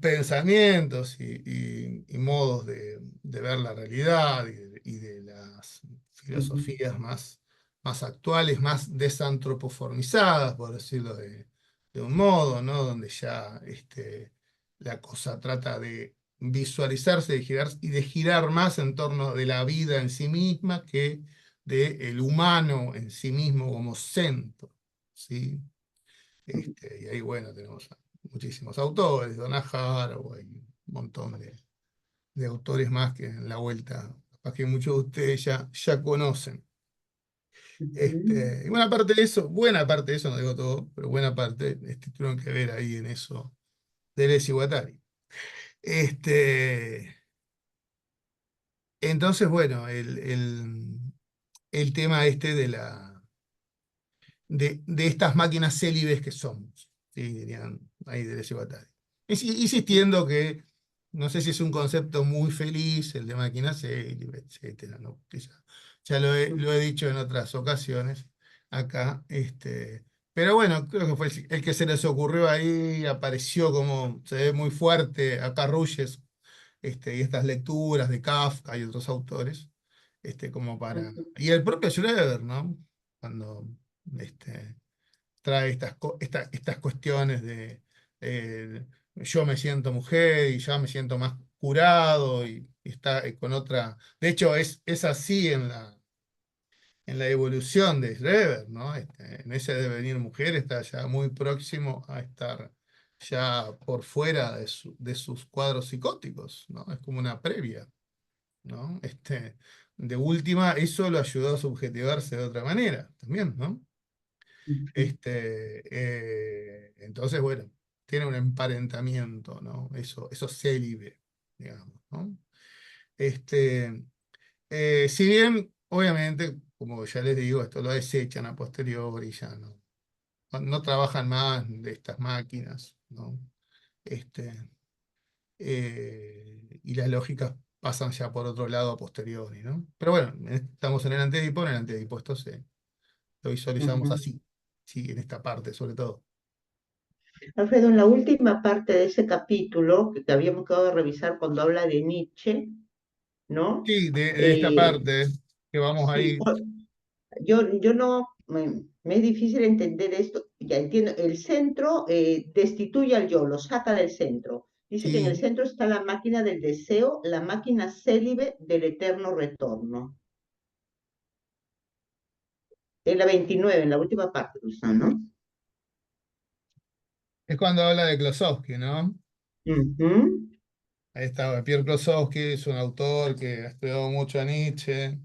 pensamientos y modos de ver la realidad y de las filosofías más actuales, más desantropoformizadas, por decirlo de un modo, ¿no? Donde ya la cosa trata de visualizarse y de girar más en torno de la vida en sí misma que del humano en sí mismo como centro, ¿sí? Y ahí, bueno, tenemos muchísimos autores, Donna Haraway, un montón de autores más que en la vuelta, capaz que muchos de ustedes ya conocen. Y buena parte de eso, no digo todo, pero buena parte tuvieron que ver ahí en eso Deleuze y Guattari. Entonces, bueno, el tema de estas máquinas célibes que somos, ¿sí? Dirían ahí Deleuze y Guattari. Insistiendo que no sé si es un concepto muy feliz el de máquinas célibes, etcétera, ¿no? Que ya lo he dicho en otras ocasiones acá, pero bueno, creo que fue el que se les ocurrió ahí, apareció como, se ve muy fuerte acá Ruyes, y estas lecturas de Kafka y otros autores, como y el propio Schroeder, ¿no? Cuando, este, trae estas cuestiones de yo me siento mujer y ya me siento más curado y está con otra. De hecho, es así en la evolución de Schreber, ¿no? En ese devenir mujer está ya muy próximo a estar ya por fuera de sus cuadros psicóticos, ¿no? Es como una previa, ¿no? De última, eso lo ayudó a subjetivarse de otra manera también, ¿no? Entonces, bueno, tiene un emparentamiento, ¿no? Eso célibe, digamos, ¿no? Si bien, obviamente, como ya les digo, esto lo desechan a posteriori, ya no trabajan más de estas máquinas, ¿no? Este, y las lógicas pasan ya por otro lado a posteriori, ¿no? Pero bueno, estamos en el antedipo esto lo visualizamos así, sí, en esta parte sobre todo. Alfredo, en la última parte de ese capítulo que habíamos quedado de revisar cuando habla de Nietzsche, ¿no? Sí, de esta parte que vamos Sí, ahí. yo no, me es difícil entender esto, ya entiendo, el centro destituye al yo, lo saca del centro. Dice que en el Sí, centro está la máquina del deseo, la máquina célibe del eterno retorno. En la 29, en la última parte, ¿no? es cuando habla de Klosowski, ¿no? Ujú. Ahí está, Pierre Klosowski es un autor que ha estudiado mucho a Nietzsche,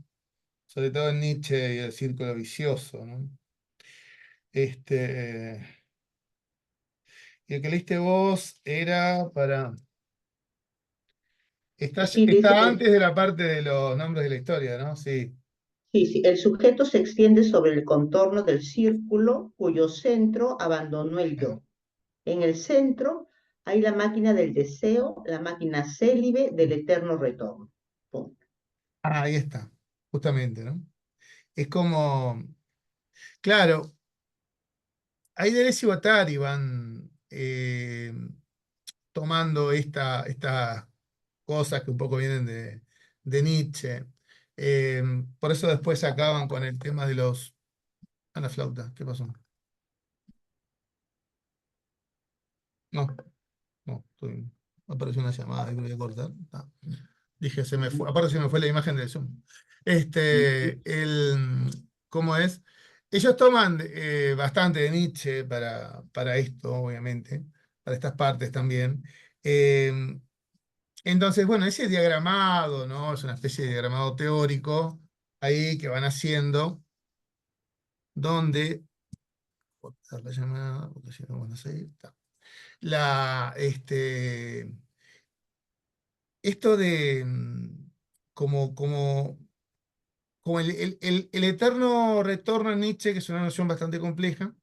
sobre todo en Nietzsche y el círculo vicioso, ¿no? Este, y el que leíste vos era para... Sí, Está dice, antes de la parte de los nombres de la historia, ¿no? Sí. sí, sí, el sujeto se extiende sobre el contorno del círculo cuyo centro abandonó el Ah, yo. En el centro hay la máquina del deseo, la máquina célibe del eterno retorno. Punto. ahí está, justamente, ¿no? Es como, claro, ahí Deleuze y Guattari van tomando estas cosas que un poco vienen de Nietzsche. Eh, por eso después acaban con el tema de los... A la flauta, ¿qué pasó? No, no, apareció una llamada que voy a cortar. Ah. Dije, se me fue, aparte se me fue la imagen del Zoom. ¿Cómo es? Ellos toman bastante de Nietzsche para esto, obviamente, para estas partes también. Eh, entonces, bueno, ese diagramado, ¿no? Es una especie de diagramado teórico ahí que van haciendo, donde, cortar la llamada, porque si no, bueno, sí, está. Esto de como el eterno retorno en Nietzsche, que es una noción bastante compleja,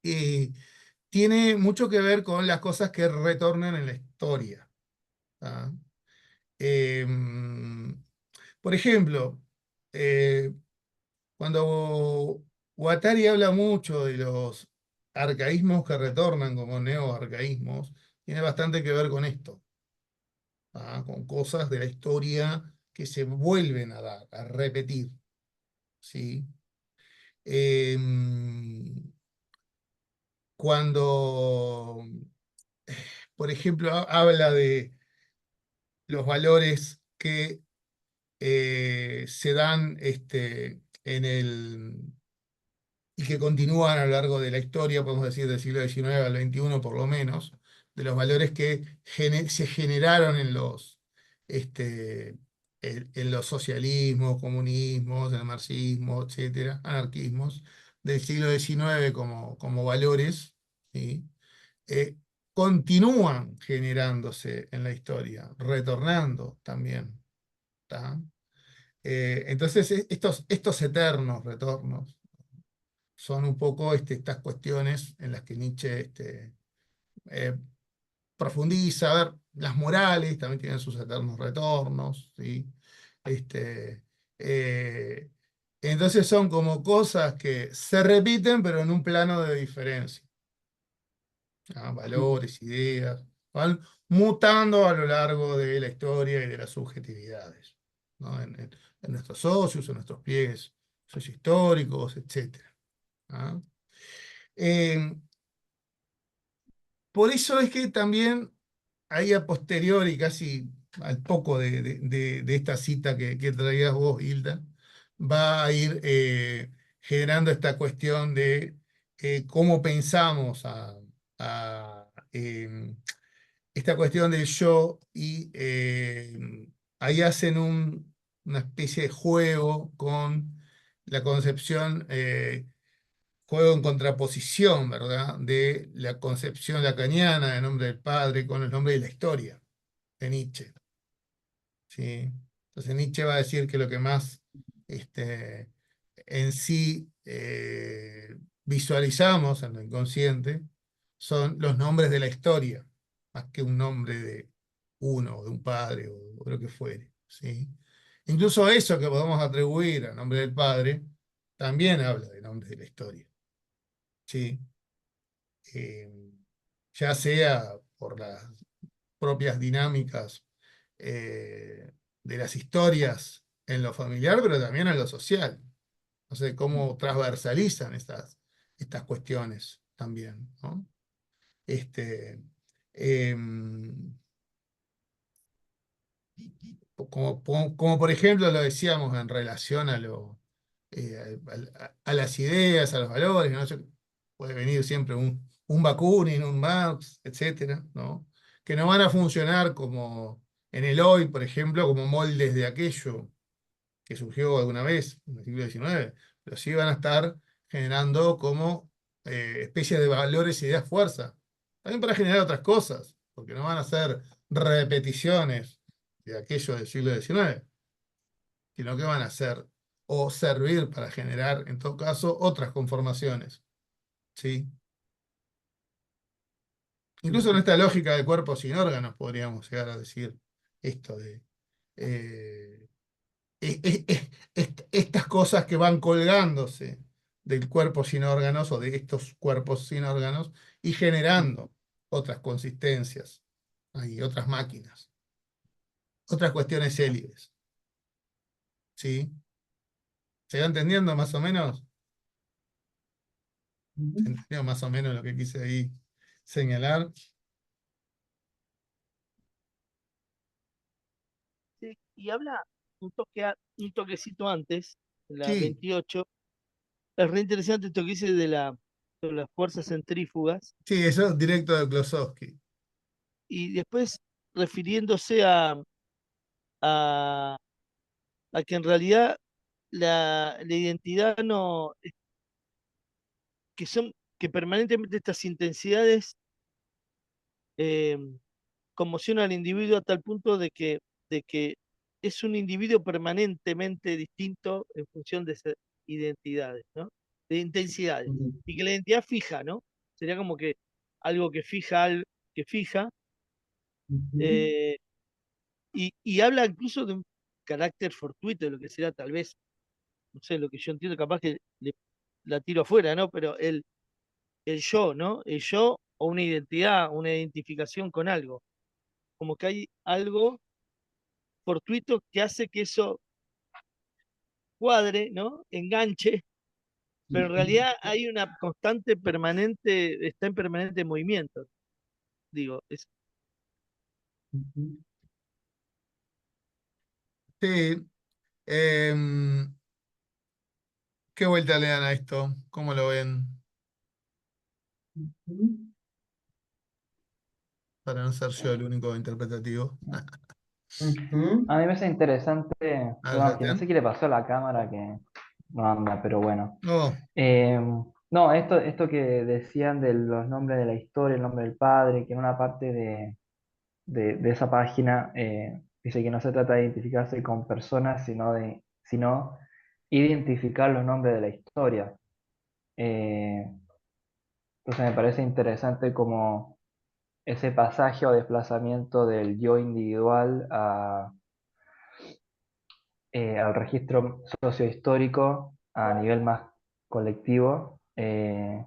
eh, tiene mucho que ver con las cosas que retornan en la historia. ¿Ah? Em, por ejemplo, eh, cuando Guattari habla mucho de los arcaísmos que retornan como neoarcaísmos, tiene bastante que ver con esto, ¿ah? Con cosas de la historia que se vuelven a dar, a repetir. ¿Sí? Em, cuando, por ejemplo, habla de los valores que se dan y que continúan a lo largo de la historia, podemos decir del siglo XIX al XXI por lo menos, de los valores que se generaron en los socialismos, comunismos, en el marxismo, etcétera, anarquismos, del siglo XIX como valores, ¿sí? Eh, continúan generándose en la historia, retornando también. ¿Tá? Entonces, estos eternos retornos son un poco estas cuestiones en las que Nietzsche eh, profundiza. A ver, las morales también tienen sus eternos retornos, ¿sí? Este, eh, entonces son como cosas que se repiten, pero en un plano de diferencia. ¿Ah? Valores, ideas, van mutando a lo largo de la historia y de las subjetividades, ¿no? En nuestros socios, en nuestros pliegues sociohistóricos, etc. ¿Ah? Eh, por eso es que también ahí a posteriori, casi al poco de esta cita que traías vos, Hilda, va a ir generando esta cuestión de cómo pensamos esta cuestión del yo y ahí hacen una especie de juego con la concepción juego en contraposición, ¿verdad?, de la concepción lacaniana del nombre del padre con el nombre de la historia de Nietzsche. ¿Sí? Entonces Nietzsche va a decir que lo que más en sí visualizamos en lo inconsciente son los nombres de la historia, más que un nombre de uno, de un padre o lo que fuere. ¿Sí? Incluso eso que podemos atribuir al nombre del padre también habla de nombres de la historia. ¿Sí? eh, ya sea por las propias dinámicas de las historias en lo familiar, pero también en lo social. No sé cómo transversalizan estas cuestiones también, ¿no? Este, em, como por ejemplo lo decíamos en relación a las ideas, a los valores, ¿no? Puede venir siempre un Bakunin, un Marx, etcétera, ¿no? Que no van a funcionar como en el hoy, por ejemplo, como moldes de aquello, que surgió alguna vez en el siglo XIX, pero sí van a estar generando como especies de valores, ideas, fuerza. También para generar otras cosas, porque no van a ser repeticiones de aquello del siglo XIX, sino que van a ser o servir para generar, en todo caso, otras conformaciones. ¿Sí? Incluso en esta lógica de cuerpos sin órganos podríamos llegar a decir esto de eh, estas cosas que van colgándose del cuerpo sin órganos o de estos cuerpos sin órganos y generando otras consistencias, hay otras máquinas, otras cuestiones célibes. ¿Sí? ¿Se va entendiendo más o menos? ¿Se entendió más o menos lo que quise ahí señalar? Sí, y habla un toquecito antes, en la Sí, 28. Es re interesante esto que dice de las fuerzas centrífugas, sí, eso directo de Klosowski. y después refiriéndose a, a que en realidad la identidad no, que son, que permanentemente estas intensidades eh, conmocionan al individuo a tal punto de que es un individuo permanentemente distinto en función de esas identidades, ¿no? De intensidades. Y que la identidad fija, ¿no? Sería como que algo que fija, que fija, eh, y habla incluso de un carácter fortuito, de lo que será tal vez, no sé, lo que yo entiendo, capaz que la tiro afuera, ¿no? Pero el yo, ¿no? El yo o una identidad, una identificación con algo. Como que hay algo fortuito que hace que eso cuadre, ¿no? Enganche, pero en realidad hay una constante permanente, está en permanente movimiento. Digo, Sí, em, ¿qué vuelta le dan a esto? ¿Cómo lo ven? Para no ser yo el único interpretativo. A mí me parece interesante, A ver, perdón, que no sé Sebastián. qué le pasó a la cámara que no anda, pero bueno. No, Eh, no, esto que decían de los nombres de la historia, el nombre del padre, que en una parte de esa página dice que no se trata de identificarse con personas, sino identificar los nombres de la historia. Eh, entonces me parece interesante como ese pasaje o desplazamiento del yo individual al registro sociohistórico a nivel más colectivo. Eh,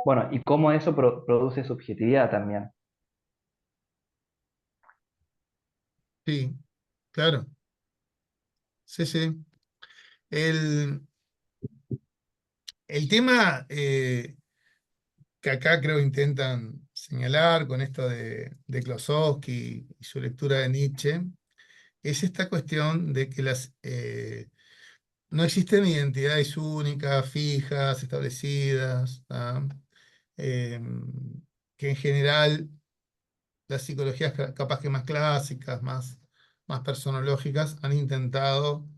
bueno, y cómo eso produce subjetividad también. sí, claro. Sí, sí. El, el tema que acá creo intentan señalar con esto de Klosowski y su lectura de Nietzsche es esta cuestión de que no existen identidades únicas, fijas, establecidas, ¿tá? Que en general las psicologías capaz que más clásicas, más personológicas, han intentado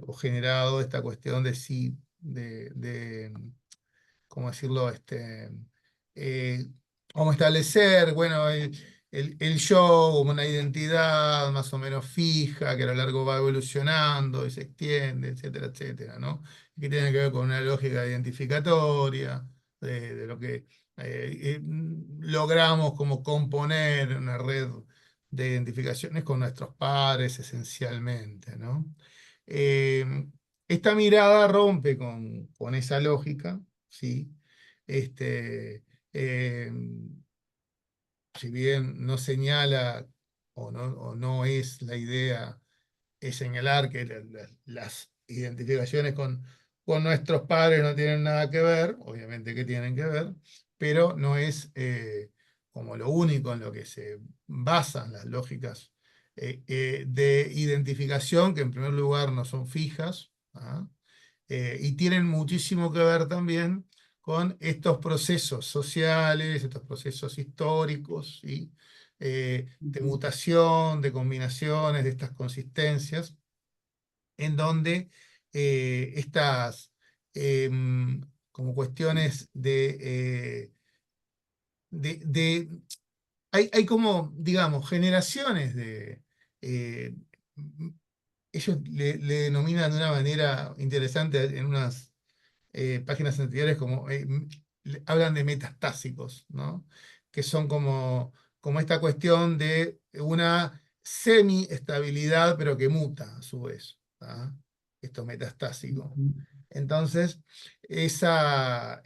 o generado esta cuestión de sí, ¿cómo decirlo? Eh, Cómo establecer, bueno, el yo como una identidad más o menos fija, que a lo largo va evolucionando y se extiende, etcétera, etcétera, ¿no? Que tiene que ver con una lógica identificatoria, de lo que logramos como componer una red de identificaciones con nuestros padres esencialmente, ¿no? Eh, Esta mirada rompe con esa lógica, ¿sí? Este, eh, si bien no señala o no es la idea es señalar que las identificaciones con nuestros padres no tienen nada que ver, obviamente que tienen que ver, pero no es como lo único en lo que se basan las lógicas de identificación, que en primer lugar no son fijas, ¿ah? Y tienen muchísimo que ver también con estos procesos sociales, estos procesos históricos, ¿sí? De mutación, de combinaciones, de estas consistencias, en donde estas como cuestiones de hay como, digamos, generaciones eh, ellos le denominan de una manera interesante en unas páginas anteriores como, hablan de metastásicos, ¿no? Que son como esta cuestión de una semi-estabilidad, pero que muta a su vez, ¿ah? Esto metastásico. Entonces, esa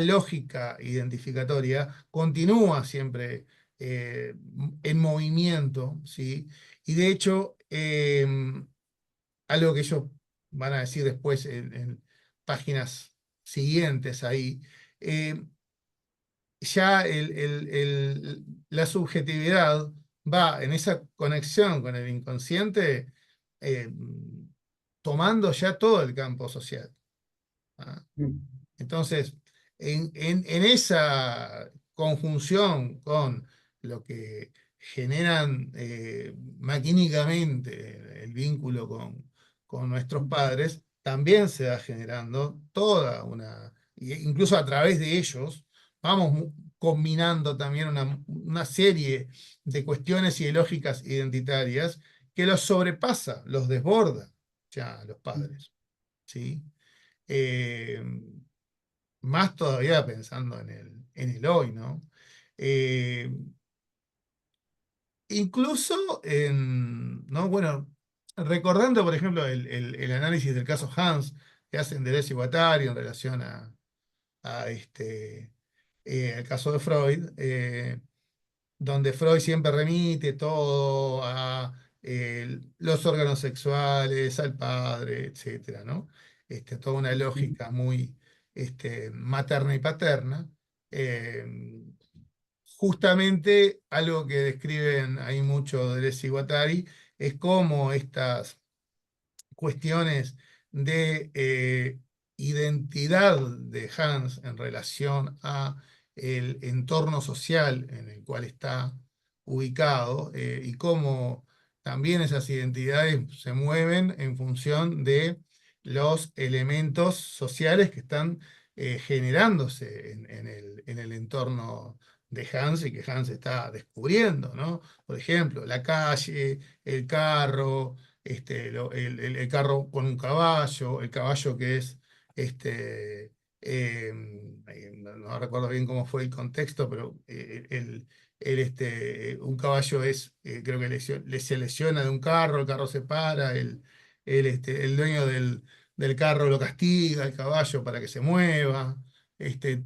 lógica identificatoria continúa siempre en movimiento, ¿sí? Y de hecho, algo que ellos van a decir después en páginas siguientes ahí, eh, ya la subjetividad va en esa conexión con el inconsciente, eh, tomando ya todo el campo social, ¿ah? Entonces, en esa conjunción con lo que generan maquínicamente el vínculo con nuestros padres, también se va generando toda incluso a través de ellos, vamos combinando también una serie de cuestiones ideológicas identitarias que los sobrepasa, los desborda ya a los padres, ¿sí? Eh, Más todavía pensando en el hoy, ¿no? Eh, Incluso ¿no? Bueno, recordando, por ejemplo, el análisis del caso Hans que hacen Deleuze y Guattari en relación al caso de Freud, donde Freud siempre remite todo a los órganos sexuales, al padre, etcétera, ¿no? Toda una lógica muy materna y paterna. eh, Justamente algo que describen ahí mucho Deleuze y Guattari es cómo estas cuestiones de identidad de Hans en relación a el entorno social en el cual está ubicado, y cómo también esas identidades se mueven en función de los elementos sociales que están generándose en el entorno de Hans y que Hans está descubriendo, ¿no? Por ejemplo, la calle, el carro, el carro con un caballo, el caballo que es, no recuerdo bien cómo fue el contexto, pero un caballo creo que se lesiona de un carro, el carro se para, el dueño del carro lo castiga, el caballo para que se mueva.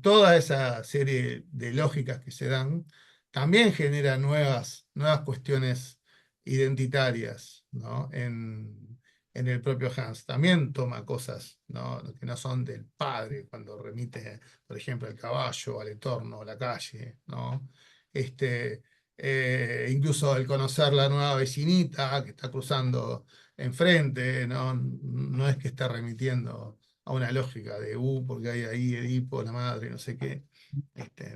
Toda esa serie de lógicas que se dan también genera nuevas cuestiones identitarias, ¿no? En el propio Hans. También toma cosas, ¿no? Que no son del padre, cuando remite, por ejemplo, al caballo, al entorno, a la calle, ¿no? Incluso el conocer la nueva vecinita que está cruzando enfrente, ¿no? No es que está remitiendo a una lógica de, porque hay ahí Edipo, la madre, no sé qué.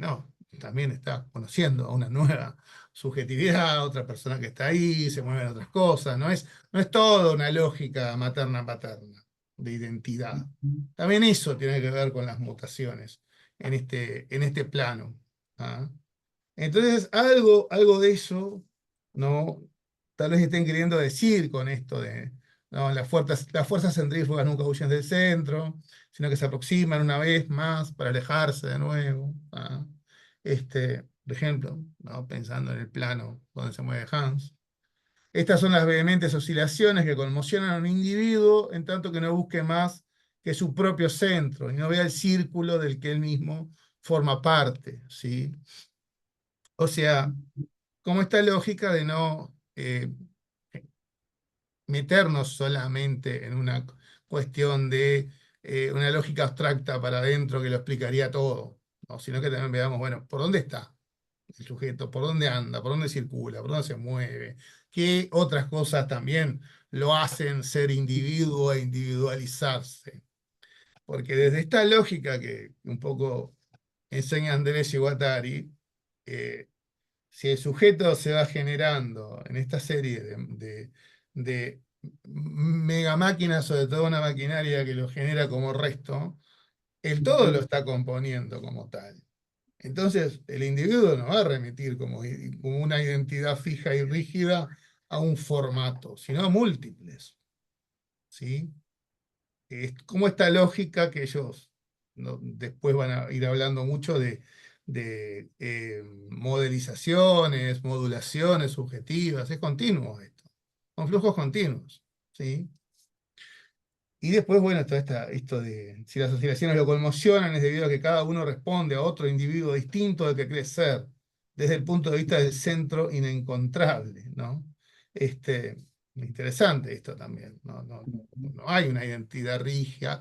No, también está conociendo a una nueva subjetividad, otra persona que está ahí, se mueven otras cosas, no es todo una lógica materna-paterna de identidad. También eso tiene que ver con las mutaciones en este plano, ¿ah? Entonces, algo de eso, ¿no? Tal vez estén queriendo decir con esto de, ¿no? Las fuerzas centrífugas nunca huyen del centro, sino que se aproximan una vez más para alejarse de nuevo, ¿ah? Por ejemplo, ¿no? Pensando en el plano donde se mueve Hans. Estas son las vehementes oscilaciones que conmocionan a un individuo en tanto que no busque más que su propio centro y no vea el círculo del que él mismo forma parte, ¿sí? O sea, como esta lógica de no meternos solamente en una cuestión de una lógica abstracta para adentro que lo explicaría todo, ¿no? Sino que también veamos, bueno, ¿por dónde está el sujeto? ¿Por dónde anda? ¿Por dónde circula? ¿Por dónde se mueve? ¿Qué otras cosas también lo hacen ser individuo e individualizarse? porque desde esta lógica que un poco enseña Andrés y Guattari, si el sujeto se va generando en esta serie de mega máquinas, sobre todo una maquinaria que lo genera como resto, el todo lo está componiendo como tal. Entonces, el individuo no va a remitir como una identidad fija y rígida a un formato, sino a múltiples. ¿Sí? Es como esta lógica que ellos después van a ir hablando mucho de modelizaciones, modulaciones subjetivas, es continuo esto, son flujos continuos. ¿Sí? Y después, bueno, esto de si las oscilaciones lo conmocionan es debido a que cada uno responde a otro individuo distinto del que cree ser, desde el punto de vista del centro inencontrable, ¿no? Interesante esto también, no hay una identidad rígida,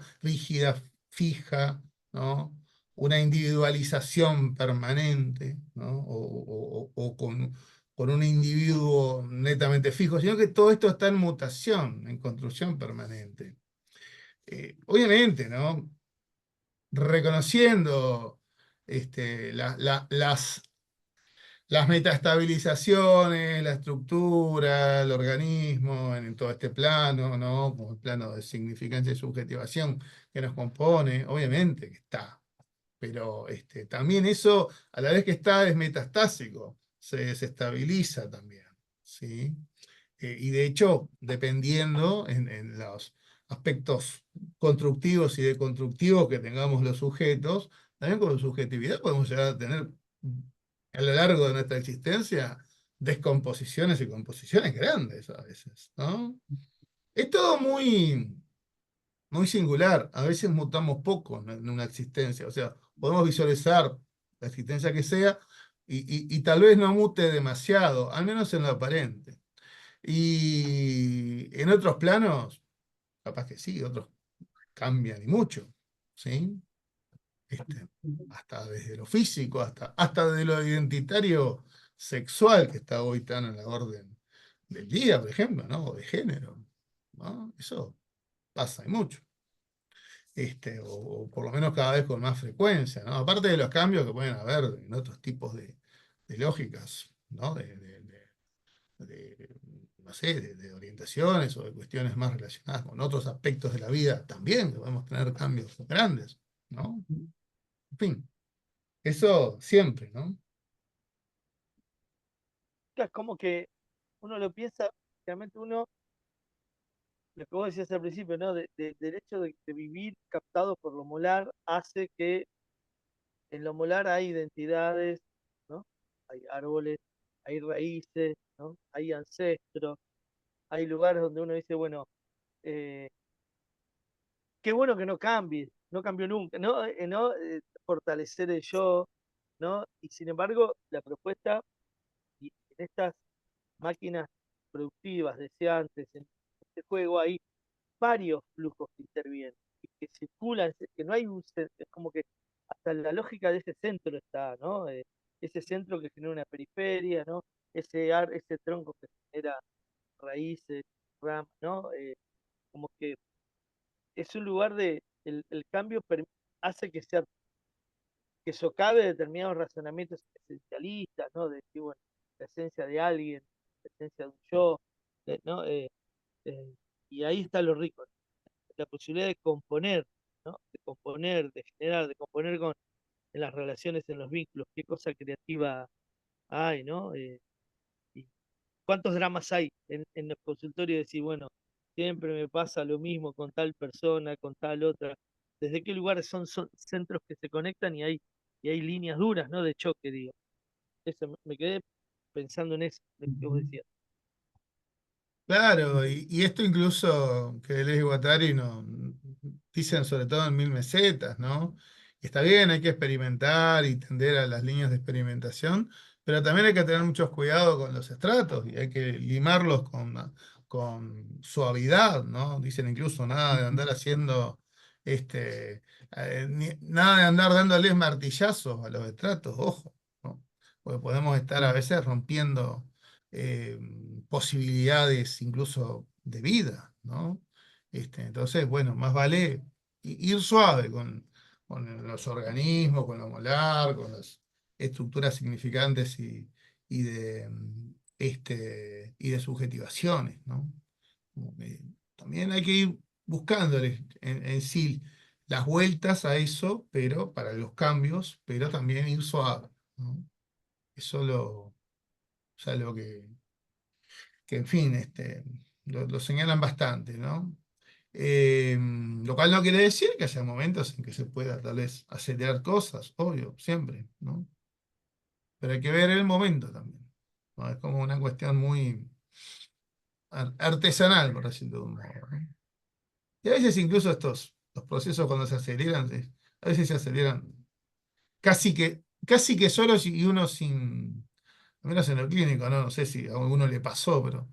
fija, ¿no? Una individualización permanente, ¿no? O con un individuo netamente fijo, sino que todo esto está en mutación, en construcción permanente. Obviamente, ¿no? Reconociendo las metaestabilizaciones, la estructura, el organismo en todo este plano, ¿no? Como el plano de significancia y subjetivación que nos compone, obviamente que está. Pero también eso, a la vez que está, es metastásico, se desestabiliza también, ¿sí? Y de hecho, dependiendo en los aspectos constructivos y deconstructivos que tengamos los sujetos, también con subjetividad podemos llegar a tener a lo largo de nuestra existencia descomposiciones y composiciones grandes a veces, ¿no? Es todo muy singular, a veces mutamos poco en una existencia, o sea, podemos visualizar la existencia que sea y tal vez no mute demasiado, al menos en lo aparente. Y en otros planos, capaz que sí, otros cambian y mucho, ¿sí? Hasta desde lo físico, hasta de lo identitario sexual, que está hoy tan en la orden del día, por ejemplo, ¿no? O de género, ¿no? Eso pasa y mucho. O por lo menos cada vez con más frecuencia, ¿no? Aparte de los cambios que pueden haber en otros tipos de lógicas, ¿no? No sé, de orientaciones o de cuestiones más relacionadas con otros aspectos de la vida también, que podemos tener cambios grandes, ¿no? En fin, eso siempre, ¿no? Es como que uno lo piensa, realmente uno, lo que vos decías al principio, ¿no? Del hecho de vivir captado por lo molar hace que en lo molar hay identidades, ¿no? Hay árboles, hay raíces, ¿no? Hay ancestros, hay lugares donde uno dice, bueno, eh, qué bueno que no cambie, no cambió nunca, ¿no? Fortalecer el yo, ¿no? Y sin embargo, la propuesta y en estas máquinas productivas, deseantes, en este juego hay varios flujos que intervienen y que circulan, que no hay es como que hasta la lógica de ese centro está, ¿no? Ese centro que genera una periferia, ¿no? Ese tronco que genera raíces, ramas, ¿no? Como que es un lugar el cambio hace que socave determinados razonamientos esencialistas, ¿no? De decir, bueno, la esencia de alguien, la esencia de un yo, ¿no? Eh, y ahí está lo rico, ¿no? La posibilidad de componer, ¿no? De componer, de generar, de componer en las relaciones, en los vínculos, qué cosa creativa hay, ¿no? Y cuántos dramas hay en los consultorios de decir, bueno, siempre me pasa lo mismo con tal persona, con tal otra. ¿Desde qué lugares son centros que se conectan y hay líneas duras, ¿no? De choque, digo. Eso, me quedé pensando en eso, lo que vos decías. Claro, y esto incluso que Deleuze y Guattari no, dicen sobre todo en Mil Mesetas, ¿no? Y está bien, hay que experimentar y tender a las líneas de experimentación, pero también hay que tener muchos cuidados con los estratos y hay que limarlos con suavidad, ¿no? Dicen incluso nada de andar haciendo, nada de andar dándoles martillazos a los estratos, ojo, ¿no? Porque podemos estar a veces rompiendo eh, posibilidades incluso de vida, ¿no? Entonces, bueno, más vale ir suave con los organismos, con lo molar, con las estructuras significantes y de, y de subjetivaciones, ¿no? Como que también hay que ir buscándole en sí las vueltas a eso, pero para los cambios, pero también ir suave, ¿no? Eso o sea, lo que en fin, lo señalan bastante, ¿no? Lo cual no quiere decir que haya momentos en que se pueda tal vez acelerar cosas, obvio, siempre, ¿no? Pero hay que ver el momento también, ¿no? Es como una cuestión muy artesanal, por decirlo de un modo, ¿no? Y a veces incluso los procesos cuando se aceleran, a veces se aceleran casi que solos y uno sin, al menos en lo clínico, ¿no? No sé si a alguno le pasó, pero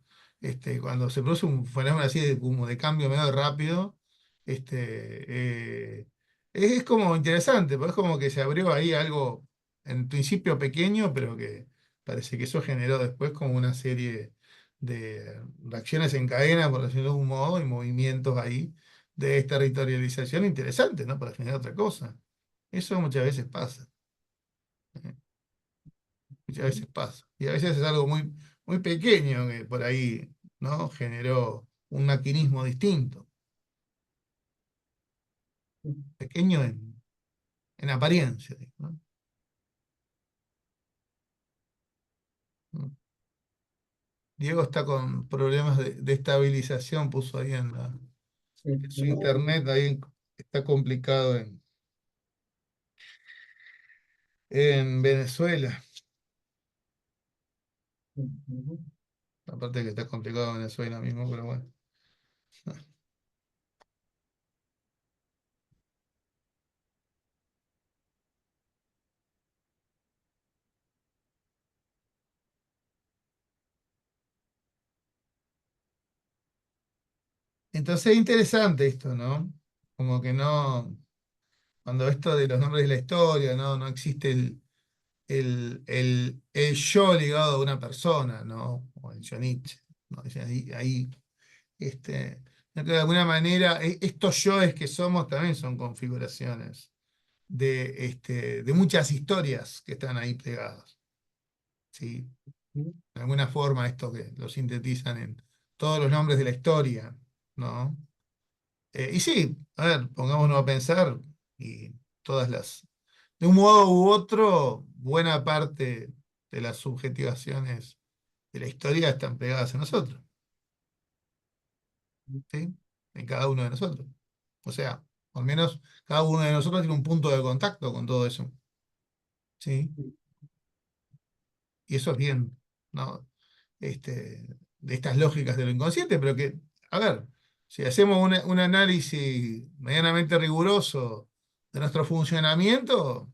cuando se produce un fenómeno así de, como de cambio medio rápido, es como interesante, porque es como que se abrió ahí algo en principio pequeño, pero que parece que eso generó después como una serie de reacciones en cadena, por decirlo de algún modo, y movimientos ahí de desterritorialización interesantes, ¿no? Para generar otra cosa. Eso muchas veces pasa. Muchas veces pasa. Y a veces es algo muy, muy pequeño que por ahí, ¿no? Generó un maquinismo distinto. Pequeño en apariencia, digo, ¿no? Diego está con problemas de estabilización, puso ahí en su internet, ahí está complicado en Venezuela. Aparte de que está complicado en Venezuela mismo, pero bueno. Entonces es interesante esto, ¿no? Como que no, cuando esto de los nombres de la historia, ¿no? No existe el yo ligado a una persona, ¿no? O el yo Nietzsche, ¿no? Dice ahí, ¿no? Que de alguna manera, estos yoes que somos también son configuraciones de muchas historias que están ahí plegadas, ¿sí? De alguna forma, esto que lo sintetizan en todos los nombres de la historia, ¿no? Y sí, a ver, pongámonos a pensar, y todas de un modo u otro, buena parte de las subjetivaciones de la historia están pegadas en nosotros, ¿sí? En cada uno de nosotros. O sea, al menos cada uno de nosotros tiene un punto de contacto con todo eso, ¿sí? Y eso es bien, ¿no? De estas lógicas de lo inconsciente, pero que, a ver, si hacemos un análisis medianamente riguroso de nuestro funcionamiento,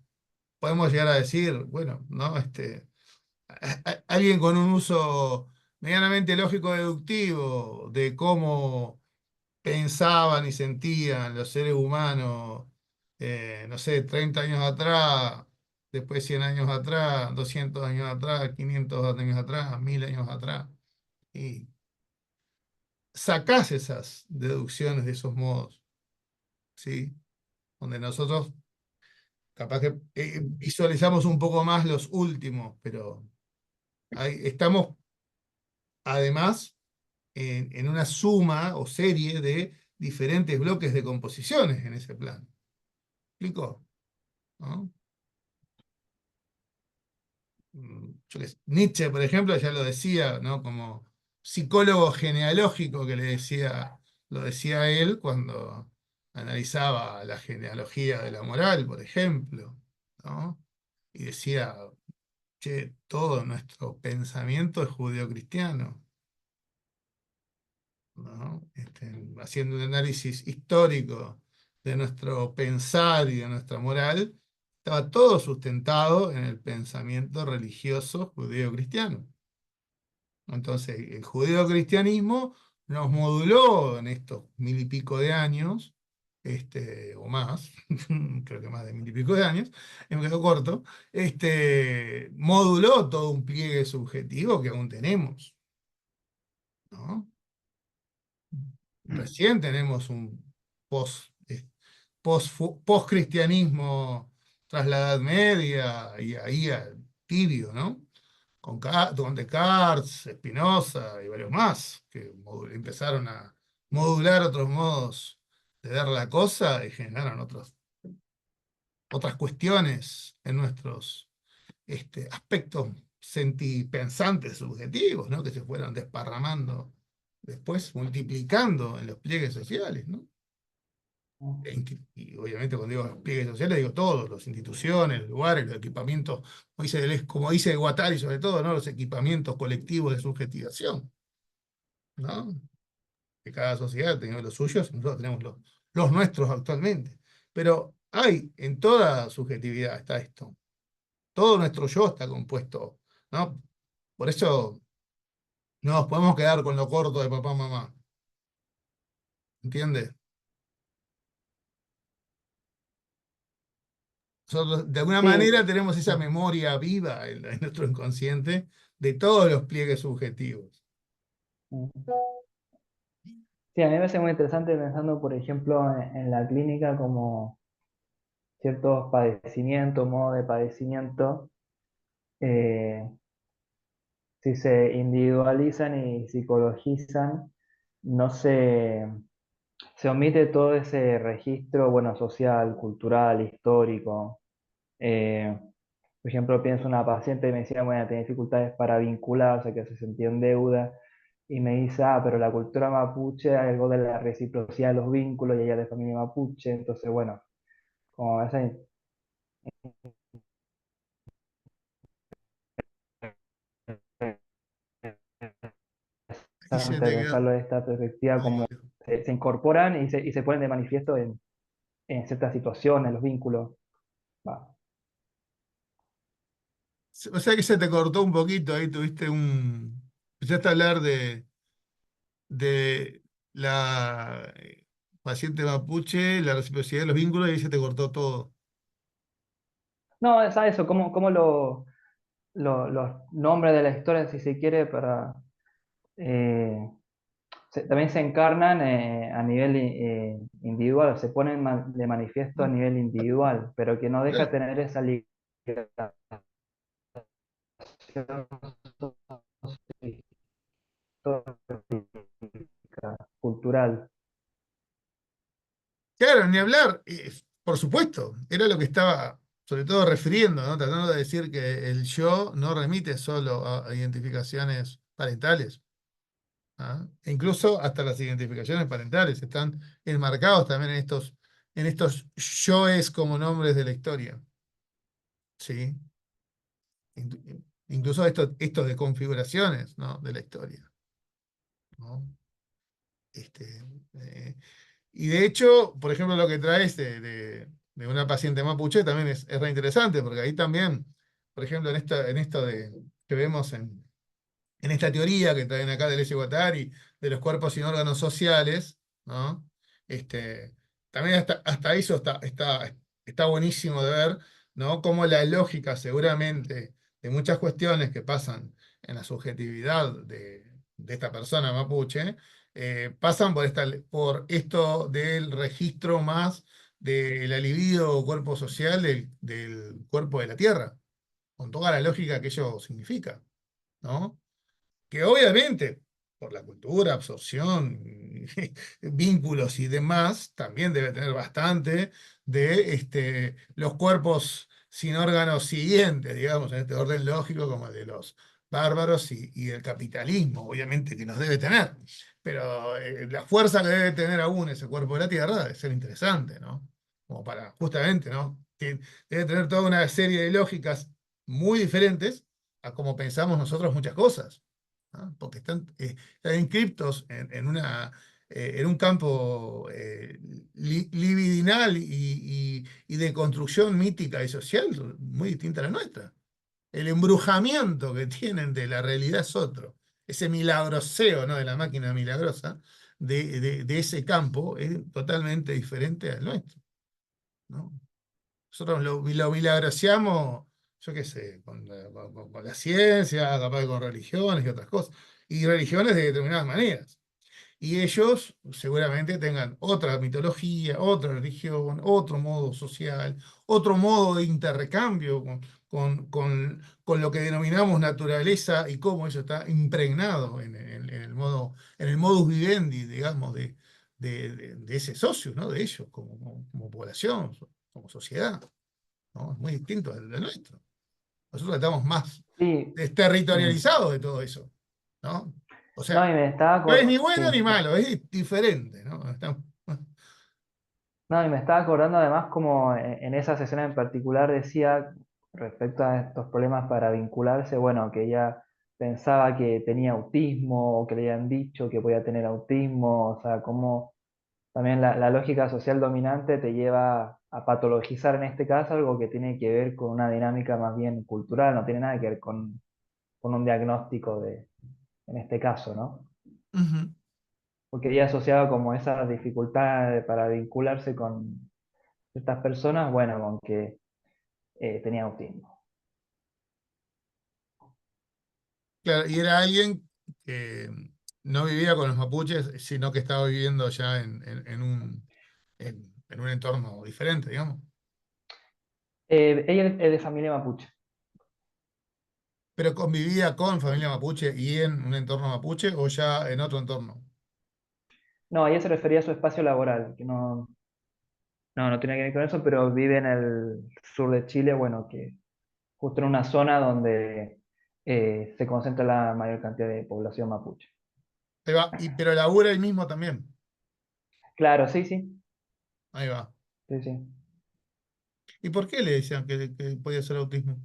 podemos llegar a decir, bueno, ¿no? Alguien con un uso medianamente lógico-deductivo de cómo pensaban y sentían los seres humanos, no sé, 30 años atrás, después 100 años atrás, 200 años atrás, 500 años atrás, 1000 años atrás, y sacás esas deducciones de esos modos, ¿sí? Donde nosotros capaz que visualizamos un poco más los últimos, pero ahí estamos además en una suma o serie de diferentes bloques de composiciones en ese plano. ¿Explicó? ¿No? Nietzsche, por ejemplo, ya lo decía, ¿no? Como psicólogo genealógico que lo decía él cuando analizaba la genealogía de la moral, por ejemplo, ¿no? Y decía, che, todo nuestro pensamiento es judeocristiano, ¿no? Haciendo un análisis histórico de nuestro pensar y de nuestra moral, estaba todo sustentado en el pensamiento religioso judeo-cristiano. Entonces, el judeo-cristianismo nos moduló en estos 1000 y pico de años, o más, creo que más de 1000 y pico de años, me quedo corto, moduló todo un pliegue subjetivo que aún tenemos, ¿no? Recién tenemos un post post-cristianismo tras la Edad Media, y ahí tibio, ¿no? Con Descartes, Spinoza y varios más, que empezaron a modular otros modos de ver la cosa y generaron otras cuestiones en nuestros aspectos sentipensantes, subjetivos, ¿no? Que se fueron desparramando después, multiplicando en los pliegues sociales, ¿no? Y obviamente cuando digo pliegues sociales digo todos, las instituciones, los lugares, los equipamientos, como dice Guattari sobre todo, ¿no? Los equipamientos colectivos de subjetivación, ¿no? Que cada sociedad tiene los suyos, nosotros tenemos los nuestros actualmente. Pero hay, en toda subjetividad está esto. Todo nuestro yo está compuesto, ¿no? Por eso no nos podemos quedar con lo corto de papá, mamá. ¿Entiendes? Nosotros, de alguna Sí, manera, tenemos esa memoria viva en nuestro inconsciente de todos los pliegues subjetivos. sí, a mí me parece muy interesante pensando, por ejemplo, en la clínica como ciertos padecimientos, modos de padecimiento, eh, si se individualizan y psicologizan, no se omite todo ese registro, bueno, social, cultural, histórico. Eh, por ejemplo, pienso una paciente que me decía, bueno, tiene dificultades para vincularse, que se sentía en deuda, y me dice, pero la cultura mapuche, hay algo de la reciprocidad de los vínculos, y ella es de familia mapuche, entonces, bueno, como esa Y se interesante te quedó. pensarlo de esta perspectiva, Ay, como se incorporan y se ponen de manifiesto en ciertas situaciones, los vínculos. Va. o sea que se te cortó un poquito, ahí tuviste empezaste a hablar de la paciente mapuche, la reciprocidad de los vínculos, y ahí se te cortó todo. No, es a eso, como los nombres de la historia, si se quiere, para, eh, también se encarnan a nivel individual, se ponen de manifiesto a nivel individual, pero que no deja de Claro. tener esa ligación histórica, cultural. Claro, ni hablar, por supuesto, era lo que estaba sobre todo refiriendo, ¿no? Tratando de decir que el yo no remite solo a identificaciones parentales, ¿ah? E incluso hasta las identificaciones parentales están enmarcados también en estos yoes como nombres de la historia, ¿sí? Incluso estos de configuraciones, ¿no? De la historia, ¿no? Este, eh, Y de hecho, por ejemplo, lo que traes de una paciente mapuche también es re interesante, porque ahí también, por ejemplo, en esto que vemos en esta teoría que traen acá del Guattari, de los cuerpos sin órganos sociales, ¿no? También hasta eso está buenísimo de ver, ¿no? Cómo la lógica seguramente de muchas cuestiones que pasan en la subjetividad de esta persona mapuche, pasan por esto del registro más del alivido o cuerpo social del cuerpo de la tierra, con toda la lógica que ello significa, ¿no? Que obviamente, por la cultura, absorción, vínculos y demás, también debe tener bastante de los cuerpos sin órganos siguientes, digamos, en este orden lógico, como el de los bárbaros y del capitalismo, obviamente que nos debe tener. Pero la fuerza que debe tener aún ese cuerpo de la Tierra debe ser interesante, ¿no? Como para, justamente, ¿no? Debe tener toda una serie de lógicas muy diferentes a como pensamos nosotros muchas cosas, ¿no? Porque están inscriptos en un campo libidinal y de construcción mítica y social muy distinta a la nuestra. El embrujamiento que tienen de la realidad es otro. Ese milagroseo, ¿no? De la máquina milagrosa de ese campo es totalmente diferente al nuestro, ¿no? Nosotros lo milagroseamos, yo qué sé, con la ciencia, capaz que con religiones y otras cosas. Y religiones de determinadas maneras. Y ellos seguramente tengan otra mitología, otra religión, otro modo social, otro modo de intercambio con lo que denominamos naturaleza y cómo eso está impregnado en el modo, en el modus vivendi, digamos, de ese socio, ¿no? De ellos como población, como sociedad, ¿no? Es muy distinto del nuestro. Nosotros estamos más Sí, mm, desterritorializados de todo eso, ¿no? O no, sea, y me estaba, no es ni bueno sí, ni malo, es diferente, ¿no? no, y me estaba acordando además como en esa sesión en particular decía respecto a estos problemas para vincularse, bueno, que ella pensaba que tenía autismo o que le habían dicho que podía tener autismo, o sea, como también la lógica social dominante te lleva a patologizar en este caso algo que tiene que ver con una dinámica más bien cultural, no tiene nada que ver con un diagnóstico en este caso, ¿no? Ujú. Porque ella asociaba como esa dificultad para vincularse con estas personas, bueno, con que tenía autismo. Claro, y era alguien que no vivía con los mapuches, sino que estaba viviendo ya en un entorno diferente, digamos. Ella es de familia mapuche. Pero convivía con familia mapuche y en un entorno mapuche o ya en otro entorno. No, ella se refería a su espacio laboral, que no tiene que ver con eso, pero vive en el sur de Chile, bueno, que justo en una zona donde se concentra la mayor cantidad de población mapuche. Ahí va, pero labura él mismo también. Claro, sí, sí, Ahí va. sí, sí. ¿Y por qué le decían que podía ser autismo?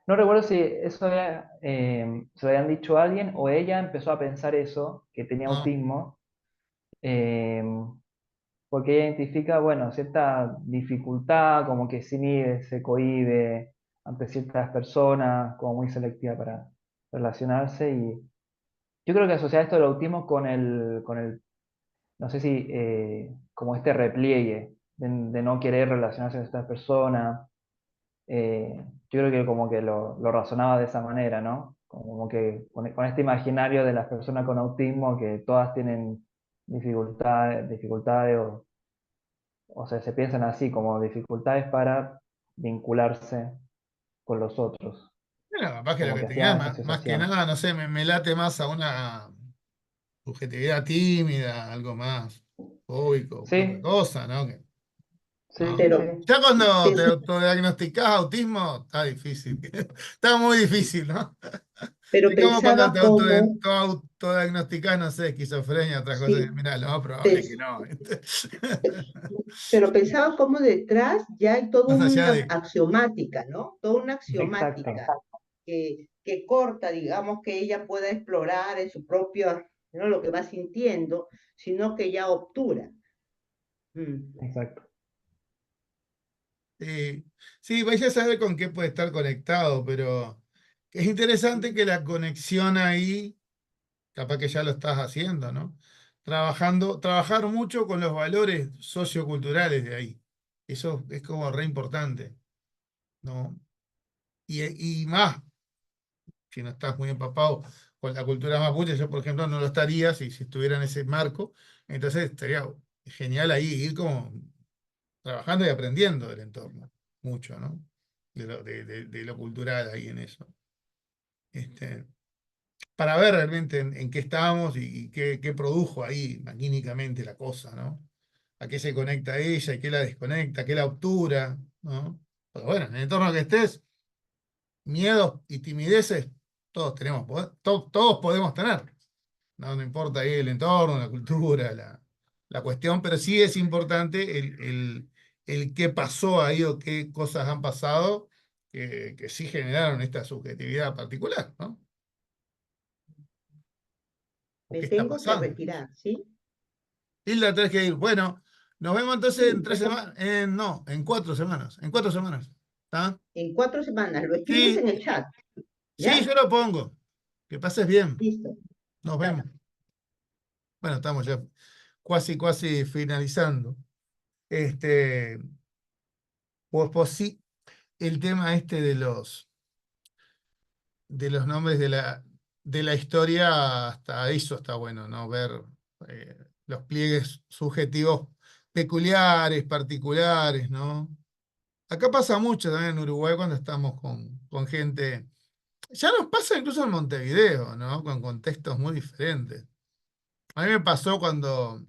No recuerdo si eso se lo habían dicho a alguien o ella empezó a pensar eso, que tenía No. autismo, eh, porque ella identifica, bueno, cierta dificultad, como que se inhibe, se cohíbe ante ciertas personas, como muy selectiva para relacionarse. Y yo creo que asociar esto del autismo con el no sé si como este repliegue de no querer relacionarse con estas personas, yo creo que como que lo razonaba de esa manera, ¿no? Como que con este imaginario de las personas con autismo que todas tienen dificultades o sea, se piensan así como dificultades para vincularse con los otros, Bueno, capaz que lo como que que tenía hacían esa más que asociación. nada, no sé, me late más a una subjetividad tímida, algo más fóbico que otra Sí, cosa, ¿no? sí, ¿No? sí, sí. Pero, Ya cuando te pero, autodiagnosticás autismo, está difícil. Está muy difícil, ¿no? pero Es como cuando pensaba cómo, te autodiagnosticás, no sé, esquizofrenia, otras cosas. sí, Mira, lo más probable es que pens- no, ¿viste? pero pensaba cómo detrás ya hay toda Más allá una de. axiomática, ¿no? Toda una Exacto. axiomática que corta, digamos, que ella pueda explorar en su propio, no lo que va sintiendo, sino que ya obtura. Mm. Exacto. Sí, sí, vaya a saber con qué puede estar conectado, pero es interesante que la conexión ahí, capaz que ya lo estás haciendo, ¿no? Trabajar mucho con los valores socioculturales de ahí. Eso es como re importante, ¿no? Y más, si no estás muy empapado con la cultura mapuche, yo por ejemplo no lo estaría si estuviera en ese marco, entonces estaría genial ahí ir como trabajando y aprendiendo del entorno, mucho, ¿no? De lo cultural ahí en eso. Este, para ver realmente en qué estábamos y qué produjo ahí maquínicamente la cosa, ¿no? A qué se conecta ella y qué la desconecta, qué la obtura, ¿no? Pero bueno, en el entorno que estés, miedos y timideces, todos tenemos, todos podemos tener. No, no importa ahí el entorno, la cultura, la cuestión, pero sí es importante el qué pasó ahí o qué cosas han pasado que sí generaron esta subjetividad particular, ¿no? ¿O Me qué está tengo que pasando? retirar, ¿sí? Hilda, tenés que ir. Bueno, nos vemos entonces en Sí, 3 semanas. No, en 4 semanas. En 4 semanas. ¿Está? en 4 semanas. Lo escribes Sí, en el chat, sí, ¿ya? yo lo pongo. Que pases bien. Listo. Nos Chao. vemos. Bueno, estamos ya casi finalizando. Este, pues sí, el tema este de los nombres de la historia, hasta eso está bueno, ¿no? Ver los pliegues subjetivos peculiares, particulares, ¿no? Acá pasa mucho también en Uruguay cuando estamos con gente. Ya nos pasa incluso en Montevideo, ¿no? Con contextos muy diferentes. A mí me pasó cuando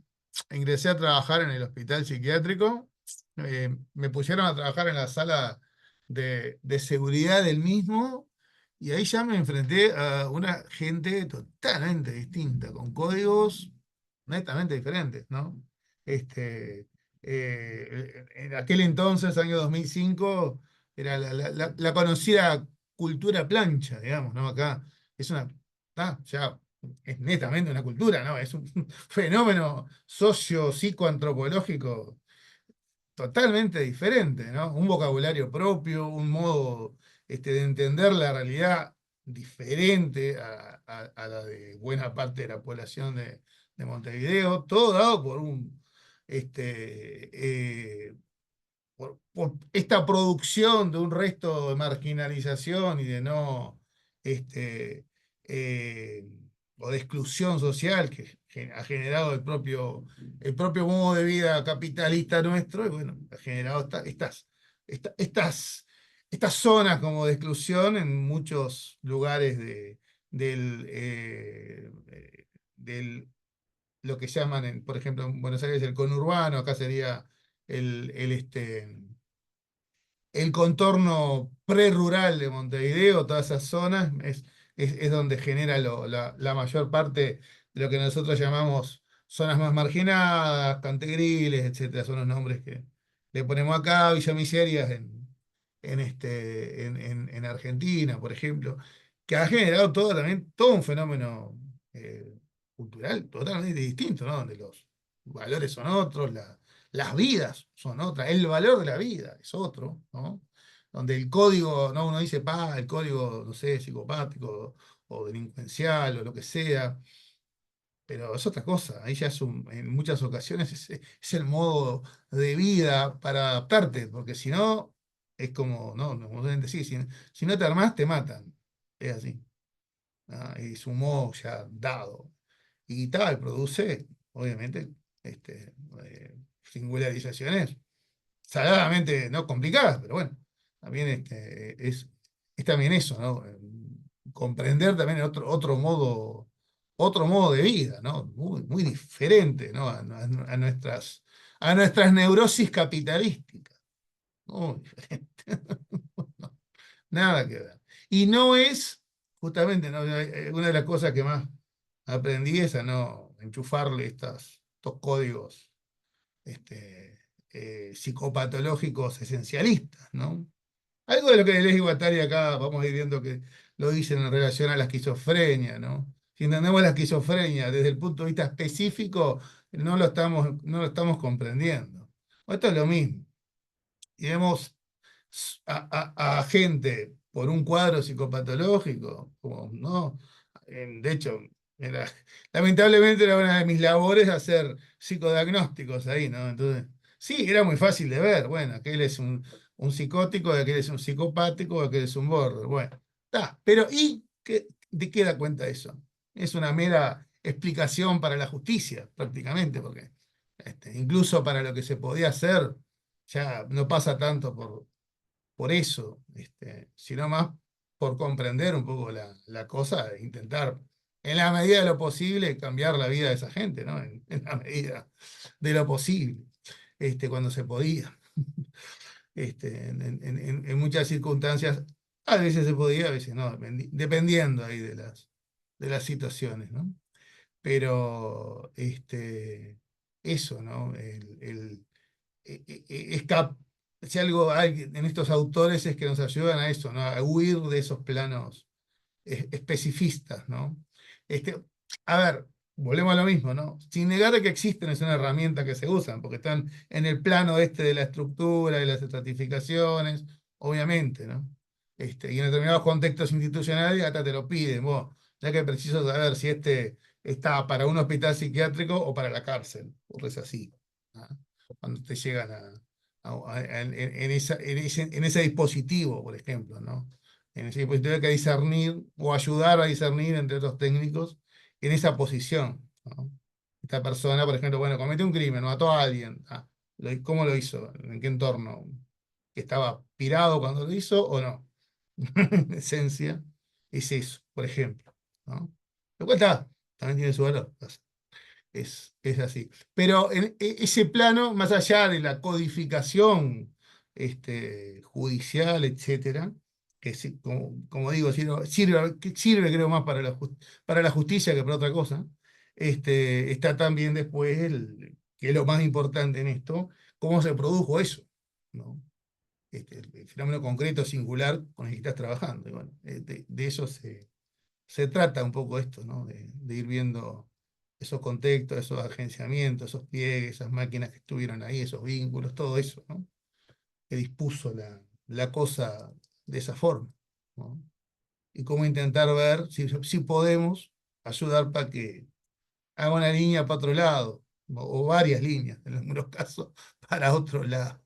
ingresé a trabajar en el hospital psiquiátrico, me pusieron a trabajar en la sala de seguridad del mismo, y ahí ya me enfrenté a una gente totalmente distinta, con códigos netamente diferentes, ¿no? Este, en aquel entonces, año 2005, era la conocida cultura plancha, digamos, ¿no? Acá es una, ya es netamente una cultura, ¿no? Es un fenómeno socio-psicoantropológico totalmente diferente, ¿no? Un vocabulario propio, un modo de entender la realidad diferente a la de buena parte de la población de Montevideo, todo dado por por esta producción de un resto de marginalización y de no, este, eh, o de exclusión social que ha generado el propio modo de vida capitalista nuestro, y bueno, ha generado estas zonas como de exclusión en muchos lugares del, del lo que llaman, por ejemplo, en Buenos Aires el conurbano, acá sería el contorno prerrural de Montevideo, todas esas zonas, es donde genera la mayor parte de lo que nosotros llamamos zonas más marginadas, Cantegriles, etcétera, son los nombres que le ponemos acá, Villa Miserias en Argentina, por ejemplo, que ha generado también todo un fenómeno eh, cultural totalmente distinto, ¿no? Donde los valores son otros, las vidas son otras, el valor de la vida es otro, ¿no? Donde el código, ¿no? Uno dice, el código, no sé, psicopático o delincuencial o lo que sea, pero es otra cosa, ahí ya en muchas ocasiones es el modo de vida para adaptarte, porque si no, es como, no, no, como deben decir, si no te armás, te matan, es así, ¿no? Es un modo ya dado. Y tal, produce, obviamente, singularizaciones saladamente no complicadas, pero bueno, también es también eso, ¿no? Comprender también otro modo de vida, ¿no? Muy, muy diferente, ¿no? A nuestras neurosis capitalísticas. Muy diferente. Nada que ver. Y no es, justamente, ¿no? Una de las cosas que más aprendí es a no enchufarle estos códigos psicopatológicos esencialistas, ¿no? Algo de lo que Deleuze y Guattari acá vamos a ir viendo que lo dicen en relación a la esquizofrenia, ¿no? Si entendemos la esquizofrenia desde el punto de vista específico, no lo estamos comprendiendo. Esto es lo mismo. Y vemos a gente por un cuadro psicopatológico, como, ¿no? De hecho, era- lamentablemente era una de mis labores hacer psicodiagnósticos ahí, ¿no? Entonces, sí, era muy fácil de ver, bueno, aquel es un psicótico, aquel es un psicopático, aquel es un border, bueno, está, pero ¿y de qué da cuenta eso? Es una mera explicación para la justicia, prácticamente, porque incluso para lo que se podía hacer, ya no pasa tanto por eso, sino más por comprender un poco la cosa e intentar, en la medida de lo posible, cambiar la vida de esa gente, ¿no? En la medida de lo posible, cuando se podía. En muchas circunstancias, a veces se podía, a veces no, dependiendo ahí de las situaciones, ¿no? Pero eso, ¿no? Es si algo hay en estos autores es que nos ayudan a eso, ¿no? A huir de esos planos especificistas, ¿no? Este, a ver, volvemos a lo mismo, ¿no? Sin negar de que existen, es una herramienta que se usan, porque están en el plano de la estructura, de las estratificaciones, obviamente, ¿no? Y en determinados contextos institucionales hasta te lo piden, vos, ya que es preciso saber si está para un hospital psiquiátrico o para la cárcel, o es así, ¿no? Cuando te llegan en ese dispositivo, por ejemplo, ¿no? en ese dispositivo hay que discernir o ayudar a discernir entre otros técnicos en esa posición, ¿no? Esta persona, por ejemplo, bueno, cometió un crimen, mató a alguien. ¿Cómo lo hizo? ¿En qué entorno? ¿Estaba pirado cuando lo hizo o no? En esencia, es eso, por ejemplo, ¿no? Lo cual también tiene su valor. Es así. Pero en ese plano, más allá de la codificación judicial, etcétera, que como digo, sirve creo más para la justicia que para otra cosa, está también después, que es lo más importante en esto, cómo se produjo eso, ¿no? El fenómeno concreto, singular con el que estás trabajando. Y bueno, de eso se trata un poco esto, ¿no? De ir viendo esos contextos, esos agenciamientos, esos pliegues, esas máquinas que estuvieron ahí, esos vínculos, todo eso, ¿no? Que dispuso la cosa de esa forma, ¿no? Y cómo intentar ver si podemos ayudar para que haga una línea para otro lado, o varias líneas, en algunos casos, para otro lado.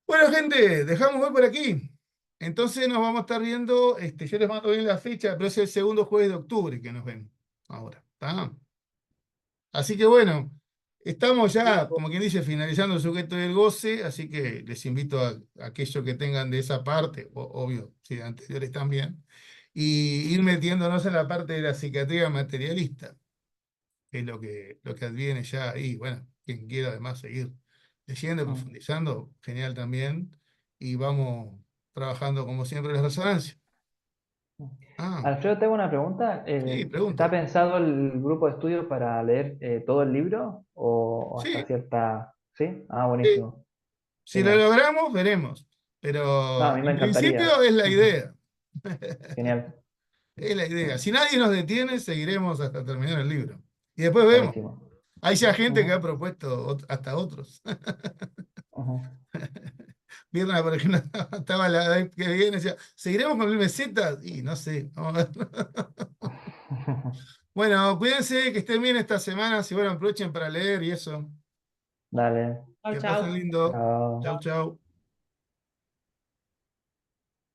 Bueno, gente, dejamos hoy por aquí. Entonces nos vamos a estar viendo, yo les mando bien la fecha, pero es el segundo jueves de octubre que nos ven ahora, ¿está? Así que bueno, estamos ya, como quien dice, finalizando el sujeto del goce, así que les invito a aquellos que tengan de esa parte, obvio, sí, anteriores también, y ir metiéndonos en la parte de la psiquiatría materialista, que es lo que adviene ya ahí. Bueno, quien quiera además seguir leyendo y profundizando, genial también, y vamos trabajando como siempre en la resonancia. Alfredo, tengo una pregunta. Sí, ¿Está pregunta. pensado el grupo de estudio para leer todo el libro o hasta Sí, cierta... ¿Sí? Ah, sí. buenísimo. Si lo Genial. logramos, veremos. No, a Pero mí me en encantaría. principio es la idea. Genial. Es la idea. Genial. Si nadie nos detiene, seguiremos hasta terminar el libro. Y después vemos. Buenísimo. Hay ya gente que ha Ujú, propuesto hasta otros. ujú. Mirna, por ejemplo, estaba la vez que viene, decía, ¿seguiremos con el meseta? Y no sé. Vamos a ver. Bueno, cuídense, que estén bien esta semana. Si bueno, aprovechen para leer y eso. Dale. Chau, Que pasen chau. lindo. Chau, Chao. chau.